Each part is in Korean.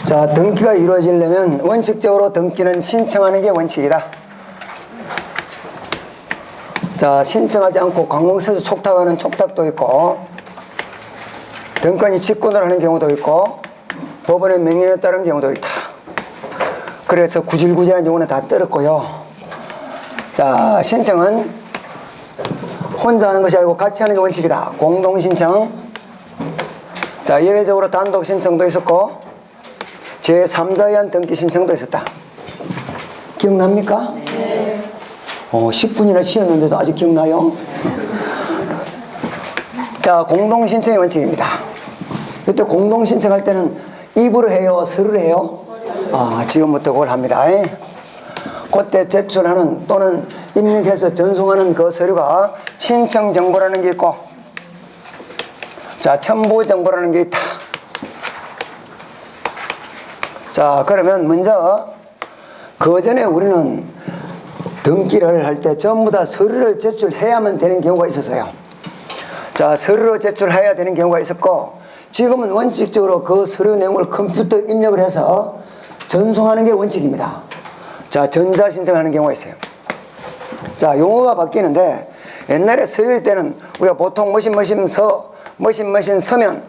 자, 등기가 이루어지려면 원칙적으로 등기는 신청하는 게 원칙이다. 자, 신청하지 않고 관공서에서 촉탁하는 촉탁도 있고, 등권이 직권을 하는 경우도 있고, 법원의 명령에 따른 경우도 있다. 그래서 구질구질한 경우는 다 떨었고요. 자, 신청은 혼자 하는 것이 아니고 같이 하는 게 원칙이다. 공동신청. 자, 예외적으로 단독 신청도 있었고, 제3자에 의한 등기 신청도 있었다. 기억납니까? 네. 10분이나 쉬었는데도 아직 기억나요? 자, 공동신청의 원칙입니다. 이때 공동신청할 때는 입으로 해요? 서류로 해요? 지금부터 그걸 합니다. 그때 제출하는 또는 입력해서 전송하는 그 서류가 신청정보라는 게 있고, 자, 첨부정보라는 게 있다. 자, 그러면 먼저 그 전에 우리는 등기를 할 때 전부 다 서류를 제출해야만 되는 경우가 있었어요. 자, 서류로 제출해야 되는 경우가 있었고, 지금은 원칙적으로 그 서류 내용을 컴퓨터 입력을 해서 전송하는 게 원칙입니다. 자, 전자신청하는 경우가 있어요. 자, 용어가 바뀌는데, 옛날에 서류일 때는 우리가 보통 서면,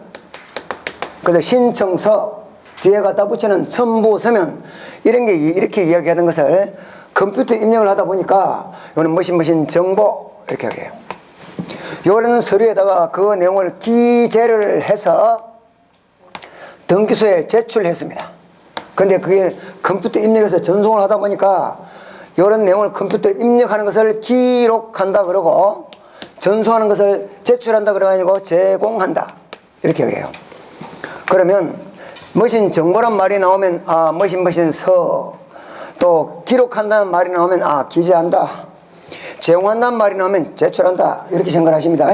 그래서 신청서 뒤에 갖다 붙이는 첨부서면, 이런 게 이렇게 이야기하는 것을 컴퓨터 입력을 하다 보니까 이거는 정보 이렇게 하게요. 요거는 서류에다가 그 내용을 기재를 해서 등기소에 제출했습니다. 근데 그게 컴퓨터 입력해서 전송을 하다 보니까 이런 내용을 컴퓨터 입력하는 것을 기록한다 그러고, 전송하는 것을 제출한다 그래가지고 제공한다 이렇게 그래요. 그러면 정보란 말이 나오면 서, 또 기록한다는 말이 나오면 기재한다, 제공한다는 말이 나오면 제출한다, 이렇게 생각하십니다.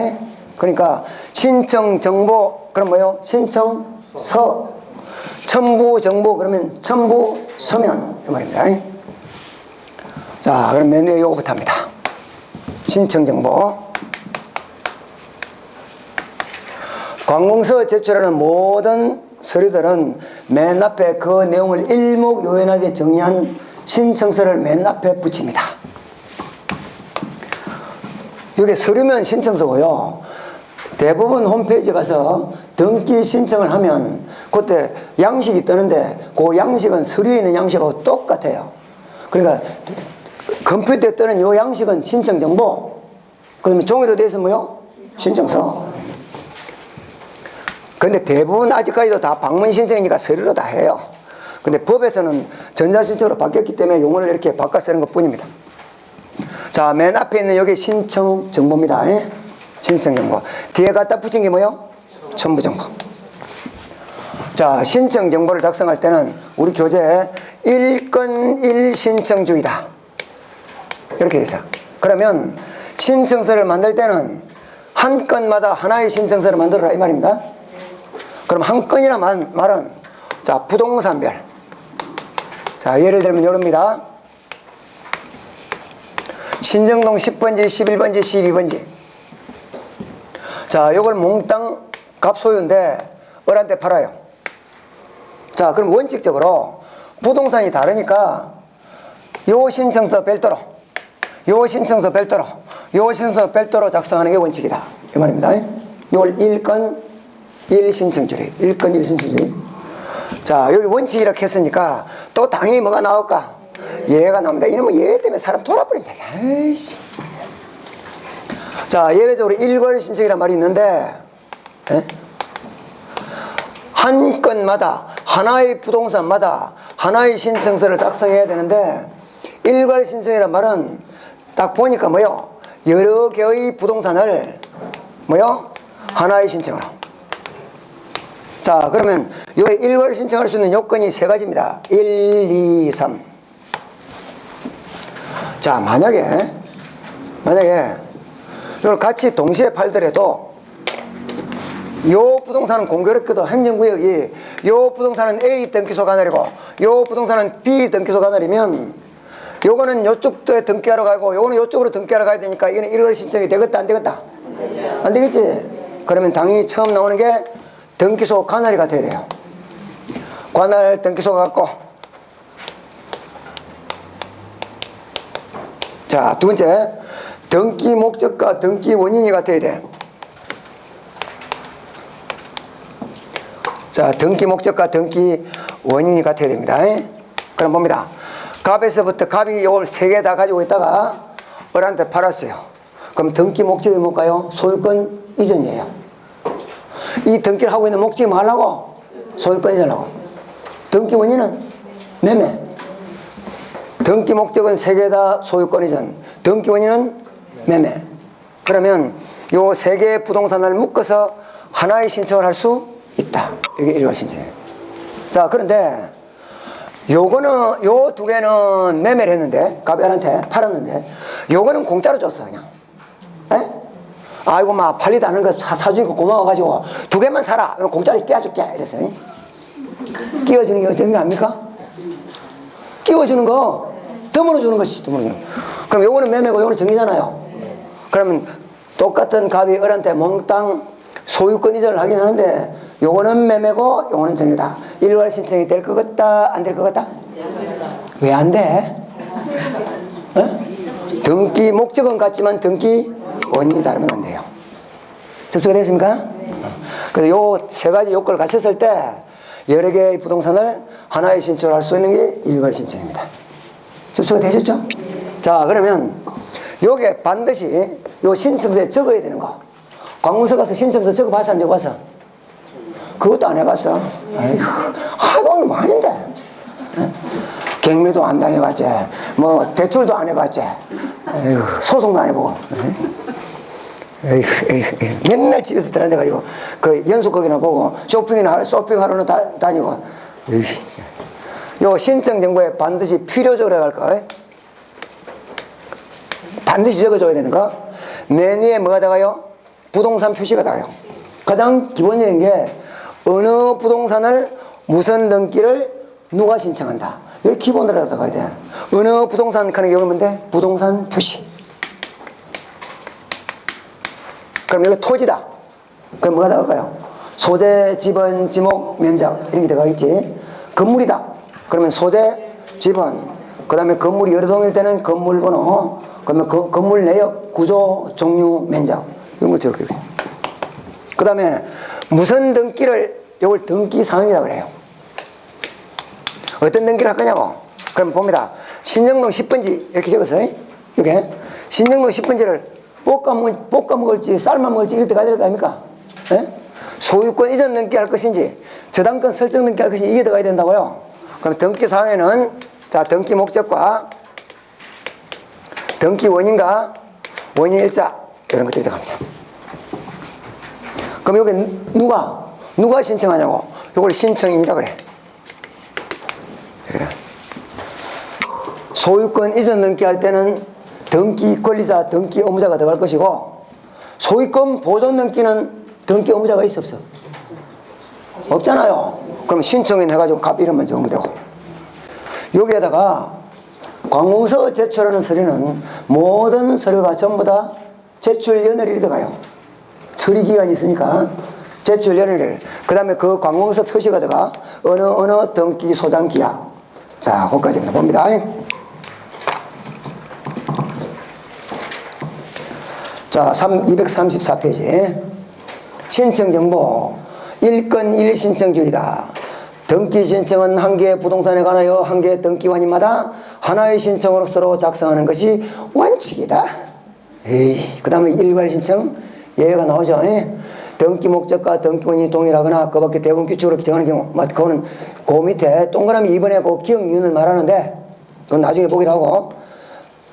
그러니까 신청정보 그럼 뭐요? 신청서, 첨부정보 그러면 첨부서면 이 말입니다. 자, 그럼 맨 위에 요거부터 합니다. 신청정보. 관공서 제출하는 모든 서류들은 맨 앞에 그 내용을 일목요연하게 정리한 신청서를 맨 앞에 붙입니다. 이게 서류면 신청서고요. 대법원 홈페이지 가서 등기 신청을 하면 그때 양식이 뜨는데, 그 양식은 서류에 있는 양식하고 똑같아요. 그러니까 컴퓨터에 뜨는 요 양식은 신청정보, 그러면 종이로 돼서 뭐요? 신청서. 근데 대부분 아직까지도 다 방문 신청이니까 서류로 다 해요. 근데 법에서는 전자신청으로 바뀌었기 때문에 용어를 이렇게 바꿔 쓰는 것 뿐입니다. 자, 맨 앞에 있는 여기 신청정보입니다. 신청정보. 뒤에 갖다 붙인 게 뭐요? 첨부정보. 자, 신청정보를 작성할 때는 우리 교재에 1건 1신청주의다 이렇게 돼 있어. 그러면 신청서를 만들 때는 한 건마다 하나의 신청서를 만들어라 이 말입니다. 그럼 한 건이라는 말은, 자, 부동산별. 자, 예를 들면 요럽니다. 신정동 10번지, 11번지, 12번지. 자, 요걸 몽땅 갑소유인데 을한테 팔아요. 자, 그럼 원칙적으로 부동산이 다르니까 요 신청서 별도로, 요 신청서 별도로, 요 신청서 별도로 작성하는 게 원칙이다 이 말입니다. 요걸 1건 1신청주의, 1건 1신청주의. 자, 여기 원칙 이렇게 했으니까 또 당연히 뭐가 나올까? 예가 나옵니다. 이러면 예 때문에 사람 돌아버린다. 에이씨. 자, 예외적으로 일괄신청이라는 말이 있는데, 한 건마다, 하나의 부동산마다 하나의 신청서를 작성해야 되는데, 일괄신청이라는 말은 딱 보니까 뭐요? 여러 개의 부동산을 뭐요? 하나의 신청으로. 자, 그러면 여기 일괄 신청할 수 있는 요건이 세 가지입니다. 1, 2, 3. 자, 만약에 이걸 같이 동시에 팔더라도 요 부동산은 공교롭게도 행정구역이 요 부동산은 A 등기소 관할이고 요 부동산은 B 등기소 관할이면 요거는 요쪽에 등기하러 가고 요거는 요쪽으로 등기하러 가야 되니까 이거는 일괄 신청이 되겠다 안 되겠다? 안 되겠지? 그러면 당연히 처음 나오는 게 등기소 관할이 같아야 돼요. 관할 등기소가 같고, 자, 두 번째 등기 목적과 등기 원인이 같아야 돼. 자, 등기 목적과 등기 원인이 같아야 됩니다. 그럼 봅니다. 갑에서부터 갑이 요걸 3개 다 가지고 있다가 을한테 팔았어요. 그럼 등기 목적이 뭘까요? 소유권 이전이에요. 이 등기를 하고 있는 목적이 뭐 하려고? 소유권 이전하고. 등기 원인은 매매. 등기 목적은 3개 다 소유권 이전. 등기 원인은 매매. 그러면 요 3개의 부동산을 묶어서 하나의 신청을 할 수 있다. 이게 일괄 신청이에요. 자, 그런데 요거는 요 2개는 매매를 했는데 갑이 을한테 팔았는데 요거는 공짜로 줬어 그냥. 에? 아이고 막 팔리도 않는 거 사주니까 고마워가지고 2개만 사라. 이거 공짜로 끼워줄게 이랬어요. 끼워주는 게 어떤 게 아닙니까? 끼워주는 거 덤으로 주는 것이 덤으로 주는 거. 그럼 요거는 매매고 요거는 정리잖아요. 그러면 똑같은 갑이 을한테 몽땅 소유권 이전을 하긴 하는데 요거는 매매고 요거는 정리다. 일괄 신청이 될 것 같다 안 될 것 같다? 왜 안 돼? 등기 목적은 같지만 등기 원인이 다르면 안 돼요. 접수가 됐습니까? 그래서 요 3가지 요건을 갖췄을 때 여러 개의 부동산을 하나의 신청을 할 수 있는 게 일괄 신청입니다. 접수가 되셨죠? 자, 그러면 요게 반드시 요 신청서에 적어야 되는 거. 관공서 가서 신청서 적어봤어 안 적어봤어? 그것도 안 해봤어? 아이고, 하고 많은데. 갱매도 안 당해봤지. 뭐 대출도 안 해봤지. 에휴, 소송도 안 해보고. 에휴, 맨날 집에서 들어앉아가지고 그 연속 거기나 보고 쇼핑하러는 다니고. 에휴, 요 신청 정보에 반드시 필요적으로 할 거. 반드시 적어줘야 되는 거. 맨 위에 뭐가 나가요? 부동산 표시가 나가요. 가장 기본적인 게 어느 부동산을 무슨 등기를 누가 신청한다. 여기 기본으로 들어가야 돼. 어느 부동산 하는 경우는 뭔데? 부동산 표시. 그럼 여기 토지다. 그럼 뭐가 나갈까요? 소재, 지번, 지목, 면적 이런 게 들어가겠지. 건물이다. 그러면 소재, 지번. 그 다음에 건물이 여러 동일 때는 건물 번호. 그러면 건물 내역, 구조, 종류, 면적 이런 거 적어요. 그 다음에 무슨 등기를 이걸 등기 사항이라고 그래요. 어떤 등기를 할 거냐고. 그럼 봅니다. 신정동 10번지 이렇게 적었어요. 이게 신정동 10번지를 볶아 먹을지 삶아 먹을지 이럴 때 가야 될 거 아닙니까? 예? 소유권 이전 등기 할 것인지 저당권 설정 등기 할 것인지 이게 들어가야 된다고요. 그럼 등기 사항에는 자 등기 목적과 등기 원인과 원인 일자 이런 것들이 들어갑니다. 그럼 여기 누가 신청하냐고. 이걸 신청인이라고 그래. 소유권 이전 등기 할 때는 등기 권리자, 등기 의무자가 들어갈 것이고 소유권 보존 등기는 등기 의무자가 있어 없어? 없잖아요. 그럼 신청인 해가지고 갑 이름만 적으면 되고 여기에다가 관공서 제출하는 서류는 모든 서류가 전부 다 제출 연월일이 들어가요. 처리 기간이 있으니까 제출 연월일. 그 다음에 그 관공서 표시가 들어가 어느 등기 소장 기약. 자, 거기까지입니다. 봅니다. 자, 234페이지. 신청정보. 1건 1신청주의다. 등기 신청은 한 개의 부동산에 관하여 한 개의 등기관인마다 하나의 신청으로 서로 작성하는 것이 원칙이다. 그 다음에 일괄 신청 예외가 나오죠. 등기 목적과 등기원이 동일하거나 그 밖에 대부분 규칙으로 정하는 경우, 그거는 그 밑에 동그라미 2번에 그 기억 니은을 말하는데 그건 나중에 보기로 하고.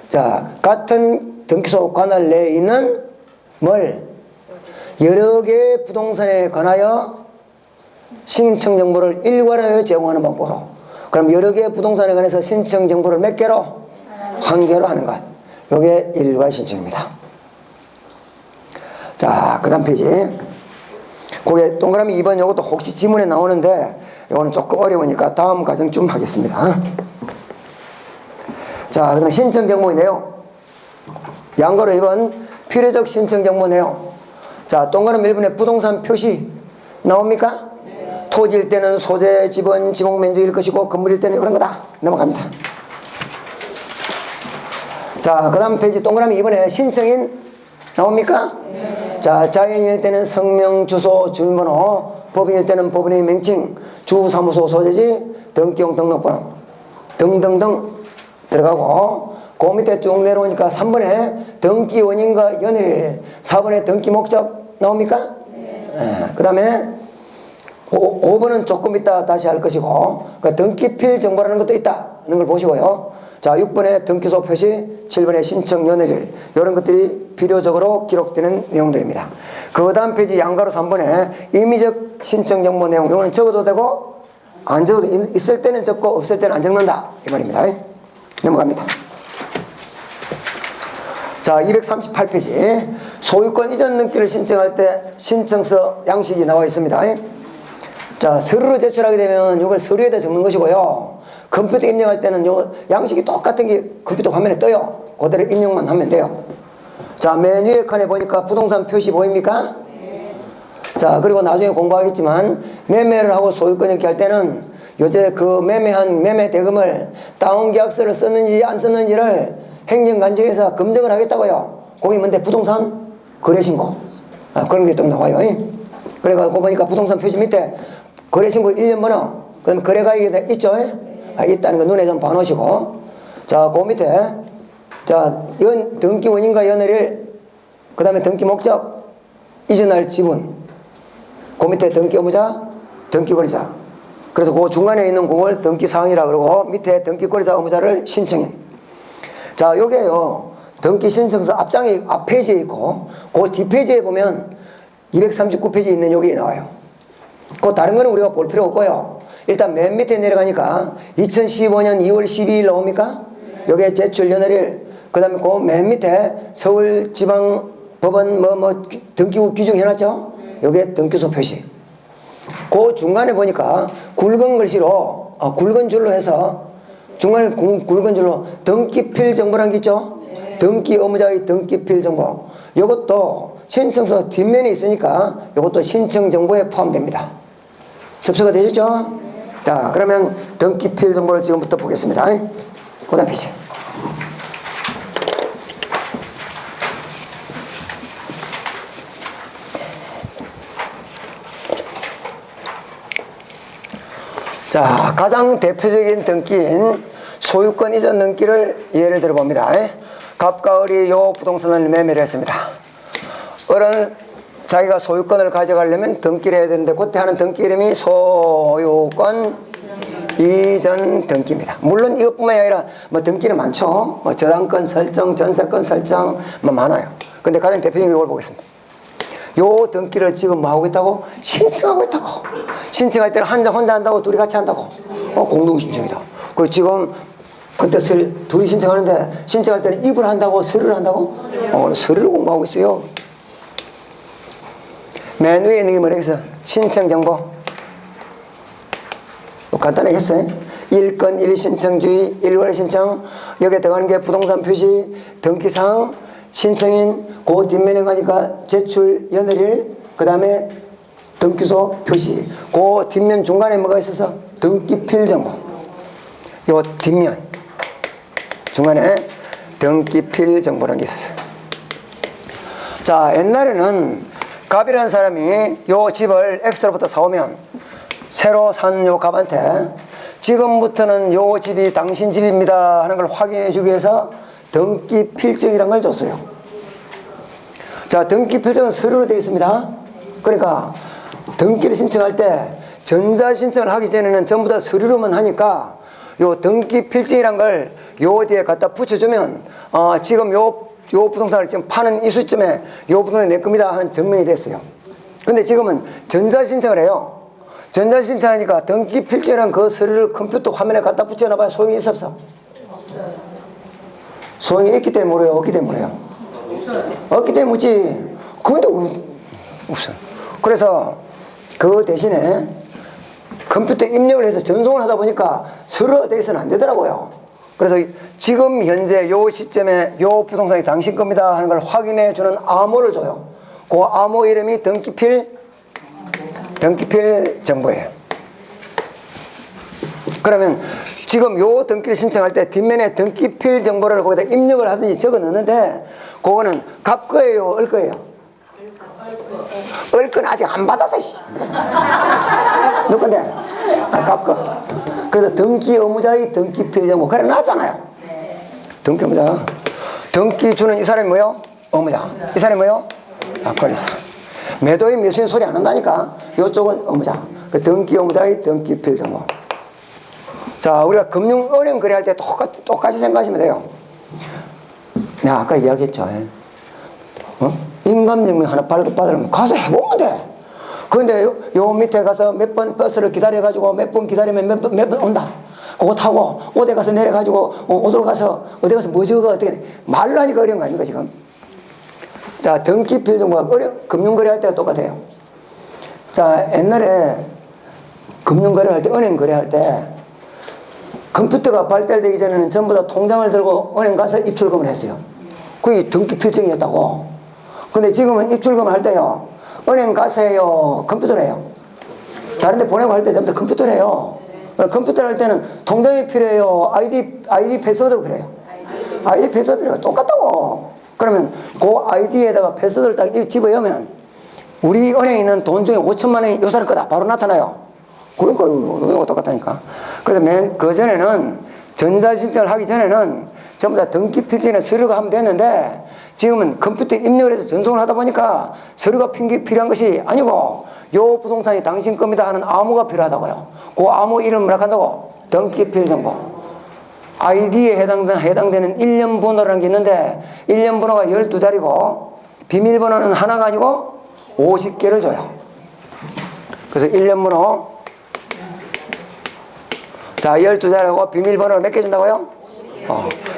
자, 같은 등기소 관할 내에 있는 여러 개의 부동산에 관하여 신청 정보를 일괄하여 제공하는 방법으로. 그럼 여러 개의 부동산에 관해서 신청 정보를 몇 개로? 한 개로 하는 것. 이게 일괄 신청입니다. 자, 그 다음 페이지. 그게 동그라미 2번 요것도 혹시 지문에 나오는데 요거는 조금 어려우니까 다음 과정 좀 하겠습니다. 자, 그다음 신청 정보인데요. 양가로 2번 필요적 신청 정보네요. 자, 동그라미 1번에 부동산 표시 나옵니까? 네. 토지일 때는 소재, 지번, 지목 면적일 것이고 건물일 때는 그런 거다. 넘어갑니다. 자, 그 다음 페이지 동그라미 2번에 신청인 나옵니까? 네. 자, 자연인일 때는 성명, 주소, 주민번호, 법인일 때는 법인의 명칭, 주사무소 소재지, 등기용 등록번호 등등등 들어가고 그 밑에 쭉 내려오니까 3번에 등기 원인과 연일, 4번에 등기 목적 나옵니까? 네. 그 다음에 5번은 조금 이따 다시 할 것이고 그 등기필 정보라는 것도 있다 하는 걸 보시고요. 자, 6번에 등기소 표시, 7번에 신청 연일 이런 것들이 필요적으로 기록되는 내용들입니다. 그 다음 페이지 양가로 3번에 임의적 신청 정보 내용 이거는 적어도 되고 안 적어도 있을 때는 적고 없을 때는 안 적는다 이 말입니다. 넘어갑니다. 자, 238페이지 소유권 이전 등기를 신청할 때 신청서 양식이 나와 있습니다. 자, 서류로 제출하게 되면 이걸 서류에다 적는 것이고요. 컴퓨터 입력할 때는 요 양식이 똑같은 게 컴퓨터 화면에 떠요. 그대로 입력만 하면 돼요. 자, 맨 위에 칸에 보니까 부동산 표시 보입니까? 자, 그리고 나중에 공부하겠지만 매매를 하고 소유권 이렇게 할 때는 요새 그 매매한 매매 대금을 다운 계약서를 썼는지 안 썼는지를 행정관청에서 검증을 하겠다고요. 거기 뭔데 부동산 거래신고 그런 게 딱 나와요. 그래가지고 보니까 부동산 표시 밑에 거래신고 1년 번호 그럼 거래가액이 있죠? 있다는 거 눈에 좀 봐놓으시고 자, 그 밑에 자, 등기 원인과 연회를 그 다음에 등기 목적 이전할 지분 그 밑에 등기 의무자 등기 권리자 그래서 그 중간에 있는 그걸 등기 사항이라 그러고 밑에 등기 권리자 의무자를 신청인 자, 요게요 등기 신청서 앞장에 앞 페이지에 있고 그 뒷페이지에 보면 239페이지에 있는 여기 나와요. 그 다른 거는 우리가 볼 필요 없고요. 일단 맨 밑에 내려가니까 2015년 2월 12일 나옵니까? 요게 제출 연회일 그 다음에 그 맨 밑에 서울지방법원 등기구 규정 해놨죠? 요게 등기소 표시 그 중간에 보니까 굵은 글씨로 굵은 줄로 해서 중간에 굵은 줄로 등기필 정보라는 게 있죠? 등기 의무자의 등기필 정보 이것도 신청서 뒷면에 있으니까 이것도 신청 정보에 포함됩니다. 접수가 되셨죠? 자, 그러면 등기필 정보를 지금부터 보겠습니다. 그 다음 페이지. 자, 가장 대표적인 등기인 소유권 이전 등기를 예를 들어 봅니다. 갑과 을이 요 부동산을 매매를 했습니다. 을은 자기가 소유권을 가져가려면 등기를 해야 되는데 그때 하는 등기 이름이 소유권 이전 등기입니다. 물론 이것뿐만이 아니라 뭐 등기는 많죠. 뭐 저당권 설정, 전세권 설정 뭐 많아요. 근데 가장 대표적인 이걸 보겠습니다. 요 등기를 지금 뭐 하고 있다고? 신청하고 있다고. 신청할 때는 혼자 한다고 둘이 같이 한다고. 공동신청이다. 그리고 지금 그때 둘이 신청하는데 신청할 때는 입을 한다고 서류를 한다고? 서류를 공부하고 있어요. 맨 위에 있는 게 뭐라겠어? 신청정보. 간단하게 했어요. 1건 1신청주의 1월 신청 여기에 들어가는 게 부동산 표시 등기사항 신청인 그 뒷면에 가니까 제출 연회일 그 다음에 등기소 표시 그 뒷면 중간에 뭐가 있어서 등기필 정보 요 뒷면 중간에 등기필 정보라는 게 있었어요. 자, 옛날에는 갑이라는 사람이 요 집을 X로부터 사오면 새로 산 요 갑한테 지금부터는 요 집이 당신 집입니다 하는 걸 확인해 주기 위해서 등기필증이라는 걸 줬어요. 자, 등기필증은 서류로 되어 있습니다. 그러니까 등기를 신청할 때 전자신청을 하기 전에는 전부 다 서류로만 하니까 요 등기필증이란 걸 요 뒤에 갖다 붙여주면 지금 요 부동산을 지금 파는 이 시점에 요 부동산이 내 겁니다 하는 증명이 됐어요. 근데 지금은 전자신청을 해요. 전자신청하니까 등기필증이란 그 서류를 컴퓨터 화면에 갖다 붙여놔봐야 소용이 있어 없어? 소용이 있기 때문에 뭐래요? 없기 때문에 뭐래요? 없기 때문에 묻지. 근데 없어. 그래서 그 대신에 컴퓨터에 입력을 해서 전송을 하다 보니까 서로가 돼서는 안 되더라고요. 그래서 지금 현재 요 시점에 요 부동산이 당신 겁니다 하는 걸 확인해 주는 암호를 줘요. 그 암호 이름이 등기필 정보예요. 그러면 지금 요 등기를 신청할 때 뒷면에 등기필 정보를 거기다 입력을 하든지 적어 넣는데 그거는 갑 거예요, 얼 거예요? 얼 거는 아직 안 받아서 누 건데? 갑 거. 그래서 등기 의무자의 등기필 정보 그래 놨잖아요. 등기 의무자. 등기 주는 이 사람이 뭐요? 의무자. 이 사람이 뭐요? 권리사. 매도인 매수인 소리 안 한다니까. 이쪽은 의무자. 그 등기 의무자의 등기필 정보. 자, 우리가 금융은행 거래할 때 똑같이 생각하시면 돼요. 내가 아까 이야기했죠. 인감증명 하나 발급받으면 가서 해보면 돼. 그런데 요 밑에 가서 몇 번 버스를 기다려가지고 몇 번 기다리면 몇 번 온다. 그거 타고 어디 가서 내려가지고 어디로 가서 어디 가서 뭐 적어 어떻게 말로 하니까 어려운 거 아닙니까 지금? 자, 등기필 정보가 금융거래할 때가 똑같아요. 자, 옛날에 금융거래할 때 은행 거래할 때 컴퓨터가 발달되기 전에는 전부 다 통장을 들고 은행 가서 입출금을 했어요. 그게 등기필증이었다고. 근데 지금은 입출금 할 때요, 은행 가서 해요, 컴퓨터로 해요. 다른 데 보내고 할 때 전부 다 컴퓨터로 해요. 컴퓨터로 할 때는 통장이 필요해요, 아이디 패스워드가 필요해요. 아이디 패스워드 필요해요. 똑같다고. 그러면 그 아이디에다가 패스워드를 딱 집어넣으면 우리 은행에 있는 돈 중에 5천만 원이 요 사람 거다 바로 나타나요. 그러니까 이거 똑같다니까. 그래서 그전에는 전자신청을 하기 전에는 전부 다 등기필증이나 서류가 하면 됐는데 지금은 컴퓨터에 입력을 해서 전송을 하다 보니까 서류가 필요한 것이 아니고 요 부동산이 당신 겁니다 하는 암호가 필요하다고요. 그 암호 이름을 뭐라 한다고? 등기필 정보. 아이디에 해당되는 일련 번호라는 게 있는데 일련 번호가 12자리고 비밀번호는 하나가 아니고 50개를 줘요. 그래서 일련 번호 자, 12자리하고 비밀번호를 몇 개 준다고요?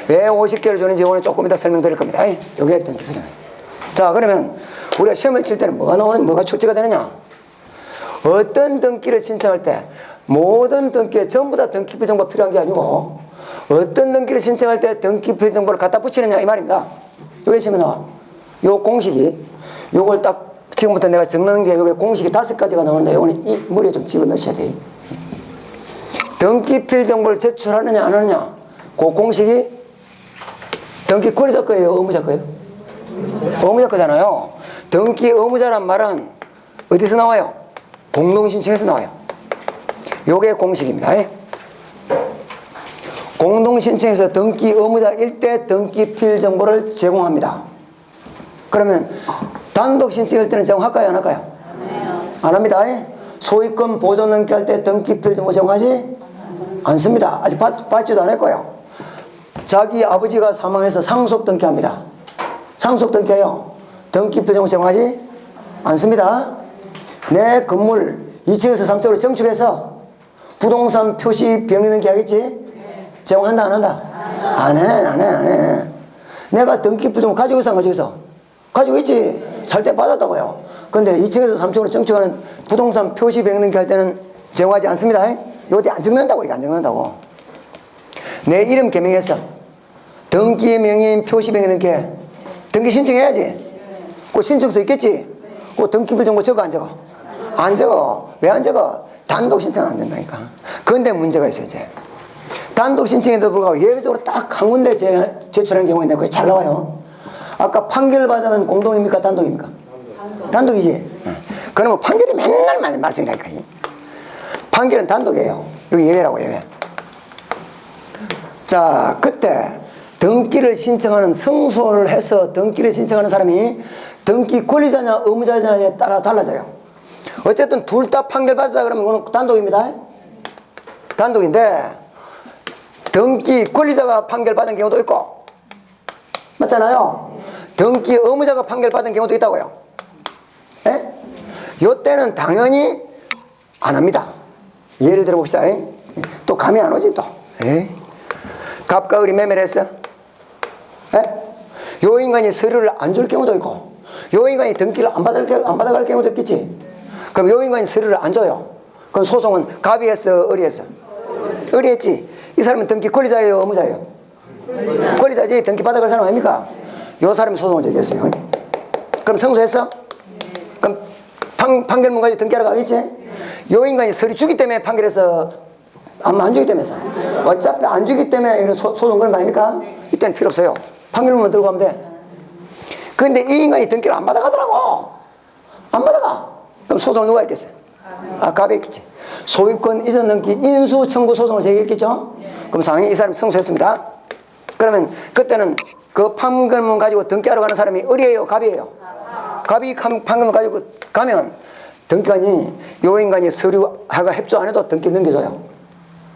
왜 50개를 주는지 오늘 조금 이따 설명드릴 겁니다. 요게 등기필증. 자, 그러면 우리가 시험을 칠 때는 뭐가 출제가 되느냐? 어떤 등기를 신청할 때 모든 등기에 전부 다 등기필 정보가 필요한 게 아니고 어떤 등기를 신청할 때 등기필 정보를 갖다 붙이느냐 이 말입니다. 요게 시험에 나와. 요 공식이 요걸 딱 지금부터 내가 적는 게 요게 공식이 5가지가 나오는데 요거는 이 머리에 좀 집어넣으셔야 돼. 등기필 정보를 제출하느냐 안 하느냐 그 공식이 등기 권리자 거예요, 의무자 거예요? 의무자 거잖아요. 등기 의무자란 말은 어디서 나와요? 공동신청에서 나와요. 요게 공식입니다. 공동신청에서 등기 의무자일 때 등기필 정보를 제공합니다. 그러면 단독 신청할 때는 제공할까요 안 할까요? 안 합니다. 소유권 보존 등기할 때 등기필 정보 제공하지 않습니다. 아직 받지도 않을 거예요. 자기 아버지가 사망해서 상속 등기합니다. 상속 등기해요. 등기필 정보 제공하지 않습니다. 내 건물 2층에서 3층으로 정축해서 부동산 표시 병행 등기 하겠지? 제공한다 안 한다? 안 해. 내가 등기필 정보 가지고 있어 안 가지고 있어? 가지고 있지. 살 때 받았다고요. 근데 2층에서 3층으로 정축하는 부동산 표시 병행 등기 할 때는 제공하지 않습니다. 요때 안 적는다고. 이거 안 적는다고. 내 이름 개명해서 등기 명의인 표시 병행 등기 등기 신청해야지. 그 신청서 있겠지? 그 등기필 정보 적어 안 적어? 안 적어. 왜 안 적어? 단독 신청은 안 된다니까. 그런데 문제가 있어요. 이제 단독 신청에도 불구하고 예외적으로 딱 한 군데 제출하는 경우에 그게 잘 나와요. 아까 판결 받으면 공동입니까 단독입니까? 단독이지. 그러면 판결이 맨날 말씀이라니까. 판결은 단독이에요. 여기 예외라고 예외. 자, 그때 등기를 신청하는 성소를 해서 등기를 신청하는 사람이 등기 권리자냐 의무자냐에 따라 달라져요. 어쨌든 둘 다 판결 받았다 그러면 이거는 단독입니다. 단독인데 등기 권리자가 판결 받은 경우도 있고 맞잖아요. 등기 의무자가 판결 받은 경우도 있다고요. 예? 요때는 당연히 안 합니다. 예를 들어 봅시다. 또 감이 안 오지 또. 갑과 을이 매매를 했어. 요 인간이 서류를 안 줄 경우도 있고 요 인간이 등기를 안 받아갈 경우도 있겠지. 그럼 요 인간이 서류를 안 줘요. 그럼 소송은 갑이 했어, 을이 했어? 을이 했지. 이 사람은 등기 권리자예요, 의무자예요? 권리자지. 등기 받아갈 사람 아닙니까? 요 사람이 소송을 제기했어요. 그럼 성소했어? 그럼 판결문 가지고 등기하러 가겠지? 요 인간이 서류 주기 때문에 판결해서 안 주기 때문에 어차피 안 주기 때문에 이런 소송 그런 거 아닙니까? 이때는 필요 없어요. 판결문만 들고 가면 돼. 그런데 이 인간이 등기를 안 받아가더라고. 안 받아가. 그럼 소송 누가 했겠어요? 갑이 했겠지. 소유권 이전 등기 인수 청구 소송을 제기했겠죠? 그럼 상당히 이 사람이 성소했습니다. 그러면 그때는 그 판결문 가지고 등기하러 가는 사람이 을이에요, 갑이에요? 갑이 판결문 가지고 가면 등기관이 요 인간이 서류하고 협조 안 해도 등기 넘겨줘요.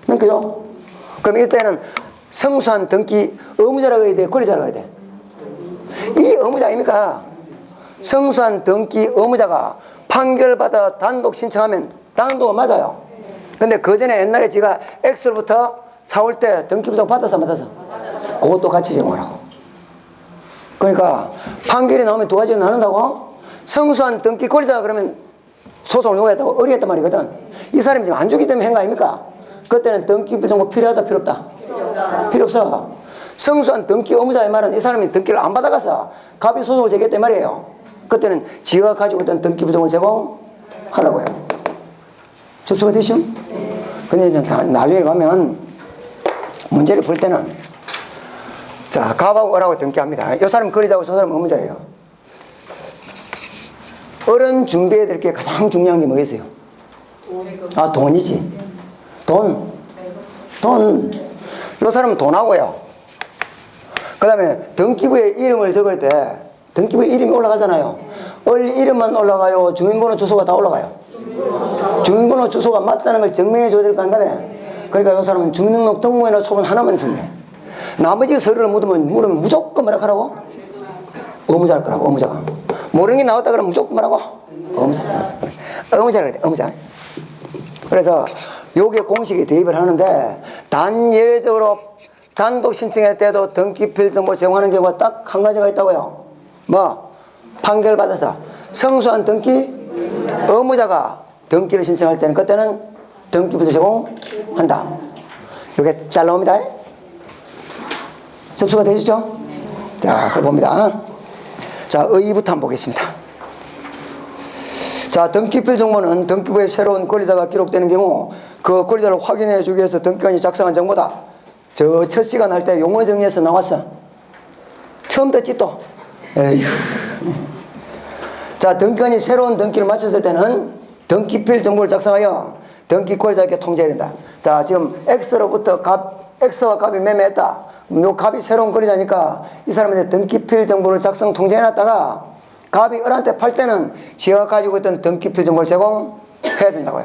넘겨줘. 그럼 이때는 성수한 등기 의무자라고 해야 돼, 권리자라고 해야 돼? 이 의무자 아닙니까? 성수한 등기 의무자가 판결받아 단독 신청하면 단독은 맞아요. 근데 그 전에 옛날에 지가 X로부터 사올 때 등기부터 받아서 맞아서 그것도 같이 제공하라고. 그러니까 판결이 나오면 두 가지는 나눈다고. 성수한 등기 권리자가 그러면 소송을 누가 했다고? 을이 했단 말이거든. 이 사람이 지금 안 주기 때문에 한 거 아닙니까? 그때는 등기부 정보 필요하다, 필요 없다? 필요 없어. 성수한 등기 의무자의 말은 이 사람이 등기를 안 받아가서 갑이 소송을 제기했단 말이에요. 그때는 지가 가지고 있던 등기부 정보를 제공하라고요. 접수가 되시오? 근데 나중에 가면 문제를 풀 때는 자, 갑하고 을하고 등기합니다. 이 사람은 권리자고 저 사람은 의무자예요. 을은 준비해야 될 게 가장 중요한 게 뭐겠어요? 돈이지. 돈. 이 사람은 돈하고요. 그 다음에 등기부에 이름을 적을 때 등기부에 이름이 올라가잖아요. 을 이름만 올라가요? 주민번호 주소가 다 올라가요? 주민번호 주소가 맞다는 걸 증명해 줘야 될 거 아니에요? 그러니까 이 사람은 주민등록 등본이나 초본 하나만 쓰네. 나머지 서류를 물으면 무조건 뭐라 하라고? 의무자 할 거라고, 의무자가. 모르는 게 나왔다 그러면 무조건 뭐라고? 의무자. 의무자라 그래, 의무자. 그래서 요게 공식이 대입을 하는데 단예외적으로 단독 신청할 때도 등기필 정보 제공하는 경우가 딱 한 가지가 있다고요. 뭐? 판결 받아서 성수한 등기 의무자가 등기를 신청할 때는 그때는 등기부터 제공한다. 이게 잘 나옵니다. 접수가 되시죠? 자, 그걸 봅니다. 자, 의의부터 한번 보겠습니다. 자, 등기필 정보는 등기부에 새로운 권리자가 기록되는 경우 그 권리자를 확인해 주기 위해서 등기관이 작성한 정보다. 저 첫 시간 할 때 용어 정리해서 나왔어. 처음 듣지 또. 에휴. 자, 등기관이 새로운 등기를 마쳤을 때는 등기필 정보를 작성하여 등기 권리자에게 통지해야 된다. 자, 지금 X로부터 X와 갑이 매매했다. 요 갑이 새로운 권리자니까 이 사람한테 등기필 정보를 작성 통지해놨다가 갑이 을한테 팔 때는 지가 가지고 있던 등기필 정보를 제공해야 된다고요.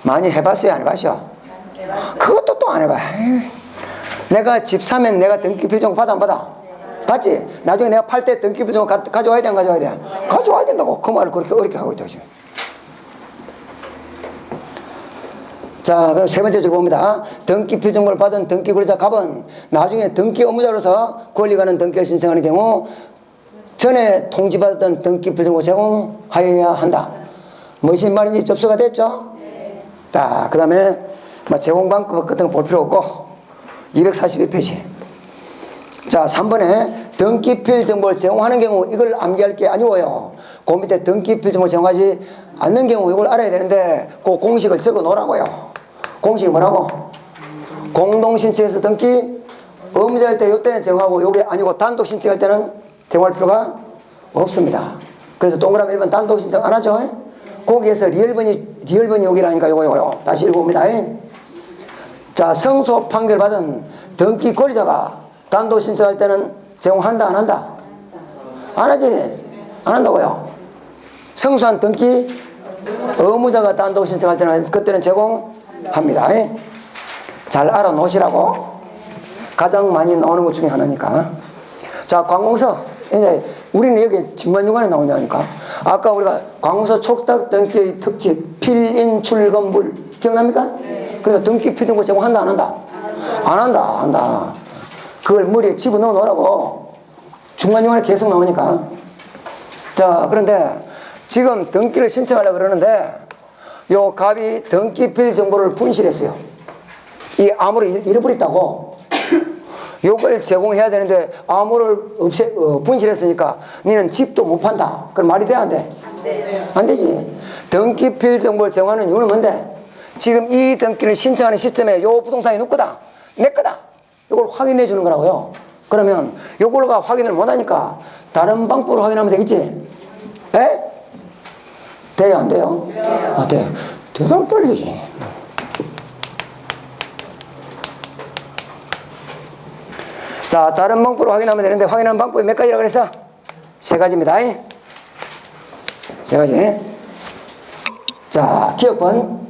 많이 해봤어요, 안 해봤어요? 그것도 또 안 해봐. 내가 집 사면 내가 등기필 정보 받아 안 받아? 받지? 나중에 내가 팔 때 등기필 정보 가져와야 돼, 안 가져와야 돼? 가져와야 된다고. 그 말을 그렇게 어렵게 하고 있다 지금. 자, 그럼 세 번째 줄 봅니다. 등기필 정보를 받은 등기 권리자 갑은 나중에 등기 의무자로서 권리가는 등기를 신청하는 경우 전에 통지받았던 등기필 정보 제공하여야 한다. 무슨 말인지 접수가 됐죠? 자, 그 다음에 제공 방법 같은 거 볼 필요 없고 242페이지. 자, 3번에 등기필 정보를 제공하는 경우 이걸 암기할 게 아니고요. 그 밑에 등기필 정보를 제공하지 않는 경우 이걸 알아야 되는데 그 공식을 적어 놓으라고요. 공식이 뭐라고? 공동신청에서 등기 의무자일 때 이때는 제공하고 요게 아니고 단독 신청할 때는 제공할 필요가 없습니다. 그래서 동그라미 1번 단독 신청 안 하죠? 거기에서 리얼번이 여기라니까 요거 다시 읽어봅니다. 자, 성소 판결 받은 등기 권리자가 단독 신청할 때는 제공한다, 안 한다? 안 하지? 안 한다고요. 성소한 등기 의무자가 단독 신청할 때는 그때는 제공합니다. 잘 알아놓으시라고. 가장 많이 나오는 것 중에 하나니까. 자, 관공서. 이제 우리는 여기 중간중간에 나오냐니까. 아까 우리가 관공서 촉탁 등기 특집 필인 출금물 기억납니까? 그래서 등기 필정보 제공한다, 안 한다? 안 한다. 그걸 머리에 집어넣어 놓으라고. 중간중간에 계속 나오니까. 자, 그런데 지금 등기를 신청하려고 그러는데 요 갑이 등기필 정보를 분실했어요. 이 암호를 잃어버렸다고. 요걸 제공해야 되는데 암호를 분실했으니까 니는 집도 못 판다. 그럼 말이 돼야 안 돼? 안 되지. 등기필 정보를 제공하는 이유는 뭔데? 지금 이 등기를 신청하는 시점에 요 부동산이 누구 거다? 내 거다. 요걸 확인해 주는 거라고요. 그러면 요걸가 확인을 못 하니까 다른 방법으로 확인하면 되겠지? 에? 돼요, 안 돼요? 아, 돼. 대단히 빨리 하지. 자, 다른 방법으로 확인하면 되는데 확인하는 방법이 몇 가지라고 그랬어? 세 가지입니다. 세 가지. 자, 기억번.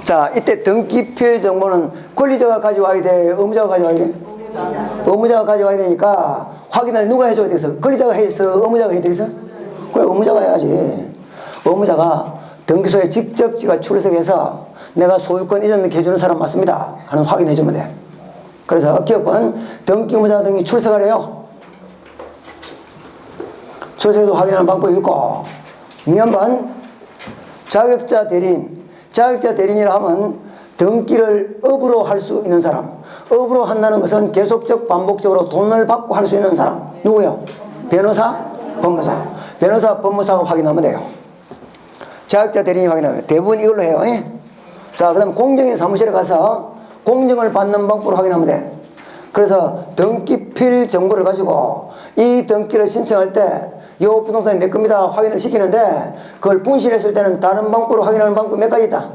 자, 이때 등기필 정보는 권리자가 가져와야 돼? 의무자가 가져와야 돼? 의무자가 가져와야 되니까 확인을 누가 해줘야 되겠어? 권리자가 해서 의무자가 해야 되겠어? 그래, 의무자가 해야지. 의무자가 등기소에 직접 지가 출석해서 내가 소유권 이전 해주는 사람 맞습니다 하는 확인해주면 돼. 그래서 기업은 등기 의무자 등이 출석하래요. 출석해서 확인하는 방법이 있고, 2번 자격자 대리인. 자격자 대리인이라 하면 등기를 업으로 할 수 있는 사람. 업으로 한다는 것은 계속적 반복적으로 돈을 받고 할 수 있는 사람. 누구요? 변호사, 법무사. 변호사, 법무사가 확인하면 돼요. 자격자 대리인이 확인하면 대부분 이걸로 해요. 자, 그 다음 공정인 사무실에 가서 공정을 받는 방법으로 확인하면 돼. 그래서 등기필 정보를 가지고 이 등기를 신청할 때 이 부동산이 내 겁니다 확인을 시키는데 그걸 분실했을 때는 다른 방법으로 확인하는 방법 몇 가지 있다?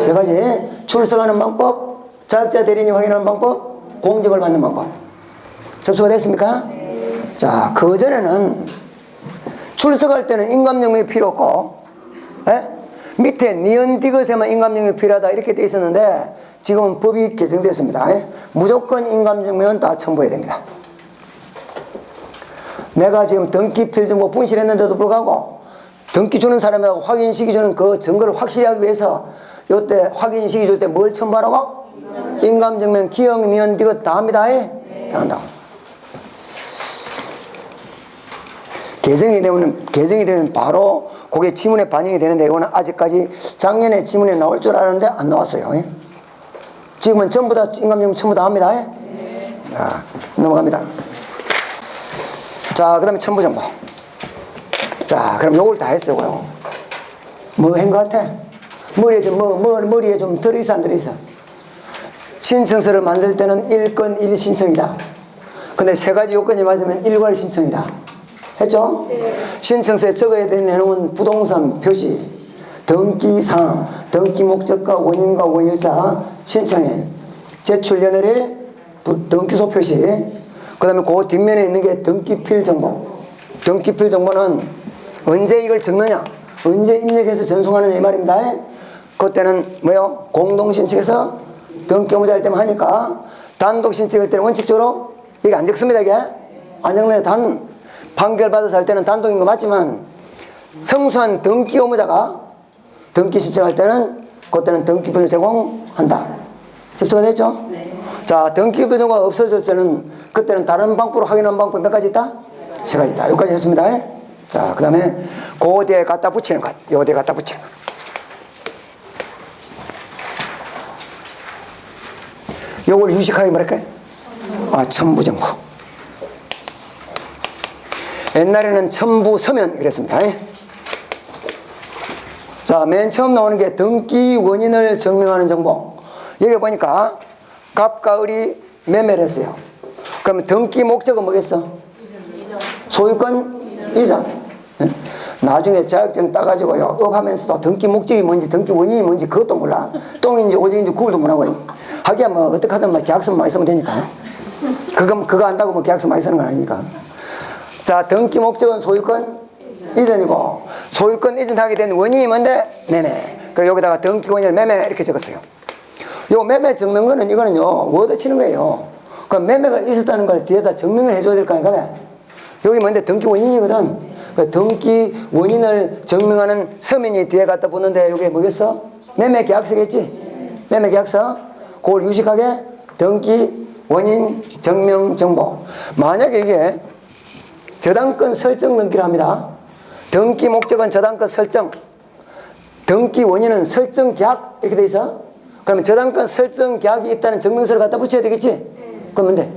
세 가지. 출석하는 방법, 자격자 대리인이 확인하는 방법, 공정을 받는 방법. 접수가 됐습니까? 자, 그전에는 출석할 때는 인감증명이 필요 없고, 밑에 니은디귿에만 인감증명이 필요하다 이렇게 돼 있었는데 지금은 법이 개정됐습니다. 무조건 인감증명은 다 첨부해야 됩니다. 내가 지금 등기필 정보 분실했는데도 불구하고 등기 주는 사람하고 확인시키 주는 그 증거를 확실히 하기 위해서 요때 확인시키 줄 때 뭘 첨부하라고? 인감증명, 기억, 니은디귿 다 합니다. 다 한다고. 개정이 되면 바로 그게 지문에 반영이 되는데 이거는 아직까지 작년에 지문에 나올 줄 알았는데 안 나왔어요. 지금은 전부 다 인감증명 전부 다 합니다. 자, 넘어갑니다. 자, 그 다음에 첨부정보. 자, 그럼 요걸 다 했어요. 뭐 한 것 같아? 머리에 좀 들어있어 안 들어있어? 신청서를 만들 때는 1건 1신청이다. 근데 세 가지 요건이 맞으면 일괄 신청이다. 했죠? 신청서에 적어야 되는 내용은 부동산 표시, 등기사항, 등기 목적과 원인과 원일자, 신청일, 제출 연월일, 등기소 표시, 그 다음에 그 뒷면에 있는 게 등기필 정보. 등기필 정보는 언제 이걸 적느냐, 언제 입력해서 전송하느냐 이 말입니다. 그때는 뭐요? 공동 신청해서 등기 의무자 할 때만 하니까 단독 신청할 때는 원칙적으로 이게 안 적습니다. 이게 안 적는데 판결 받아서 할 때는 단독인 거 맞지만 성수한 등기 의무자가 등기 신청할 때는 그때는 등기필 제공한다. 접수가 됐죠? 네. 자, 등기필 정보가 없어질 때는 그때는 다른 방법으로 확인하는 방법 몇 가지 있다? 세 가지 있다. 여기까지 했습니다. 자, 그 다음에 고대에 갖다 붙이는 것, 요대에 갖다 붙이는 것. 요걸 유식하게 뭐랄까요? 첨부정보. 옛날에는 첨부 서면 그랬습니다. 자, 맨 처음 나오는 게 등기 원인을 증명하는 정보. 여기 보니까 갑과 을이 매매를 했어요. 그러면 등기 목적은 뭐겠어? 소유권 이전. 나중에 자격증 따가지고요, 업하면서도 등기 목적이 뭔지, 등기 원인이 뭔지 그것도 몰라. 똥인지 오줌인지 구분도 못하고. 하기야 뭐 어떻게 하든 뭐 계약서만 있으면 되니까. 그거 안다고 뭐 계약서 많이 쓰는 건 아니니까. 자, 등기 목적은 소유권 이전이고, 소유권 이전하게 된 원인이 뭔데? 매매. 그리고 여기다가 등기 원인을 매매 이렇게 적었어요. 요 매매 적는 거는 이거는요, 워드 치는 거예요. 그럼 매매가 있었다는 걸 뒤에다 증명을 해줘야 될 거 아닌가? 여기 뭔데? 등기 원인이거든. 그 등기 원인을 증명하는 서면이 뒤에 갖다 붙는데 이게 뭐겠어? 매매 계약서겠지? 매매 계약서. 그걸 유식하게 등기 원인 증명 정보. 만약에 이게 저당권 설정 등기를 합니다. 등기 목적은 저당권 설정, 등기 원인은 설정 계약 이렇게 돼 있어. 그러면 저당권 설정 계약이 있다는 증명서를 갖다 붙여야 되겠지? 그러면 돼.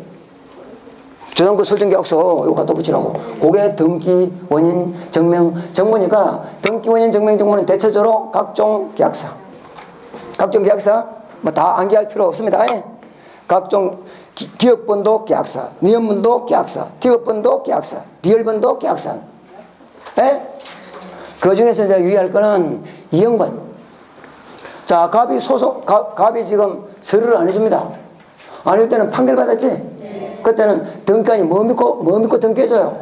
저당권 설정 계약서 이거 갖다 붙이라고. 그게 등기 원인 증명 정보니까 등기 원인 증명 정보는 대체적으로 각종 계약서. 각종 계약서 뭐 다 암기할 필요 없습니다. 각종 기업번도 계약서, 니은번도 계약서, 기업번도 계약서, 리얼번도 계약서. 그 중에서 이제 유의할 거는 이형번. 자, 갑이 지금 서류를 안 해줍니다. 안 해줄 때는 판결 받았지? 그때는 등기관이 뭐 믿고 등기해줘요?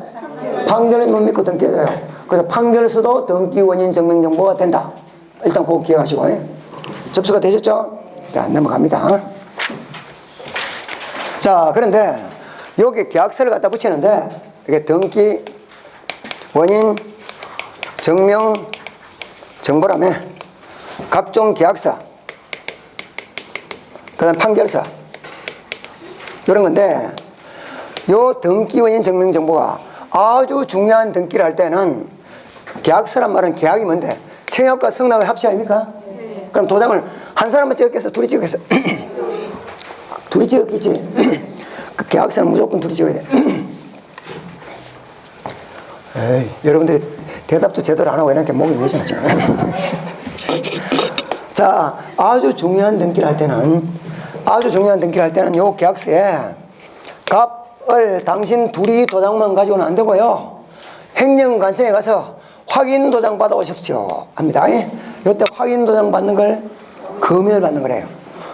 판결을 못 믿고 등기해줘요. 그래서 판결서도 등기 원인 증명 정보가 된다. 일단 그거 기억하시고. 접수가 되셨죠? 자, 넘어갑니다. 자, 그런데 여기 계약서를 갖다 붙이는데 이게 등기 원인 증명 정보라며 각종 계약서, 그 다음 판결서 이런 건데 요 등기 원인 증명 정보가 아주 중요한 등기를 할 때는 계약서란 말은 계약이 뭔데? 청약과 승낙의 합치 아닙니까? 그럼 도장을 한 사람만 찍었겠어? 둘이 찍었겠어? 둘이 찍었겠지. 그 계약서는 무조건 둘이 찍어야 돼. 에이, 여러분들이 대답도 제대로 안 하고 이렇게 목이 메잖아 지금. 자, 아주 중요한 등기를 할 때는 요 계약서에 갑을 당신 둘이 도장만 가지고는 안 되고요. 행정관청에 가서 확인 도장 받아오십시오 합니다. 요때 확인 도장 받는 걸 검인을 받는 거래요.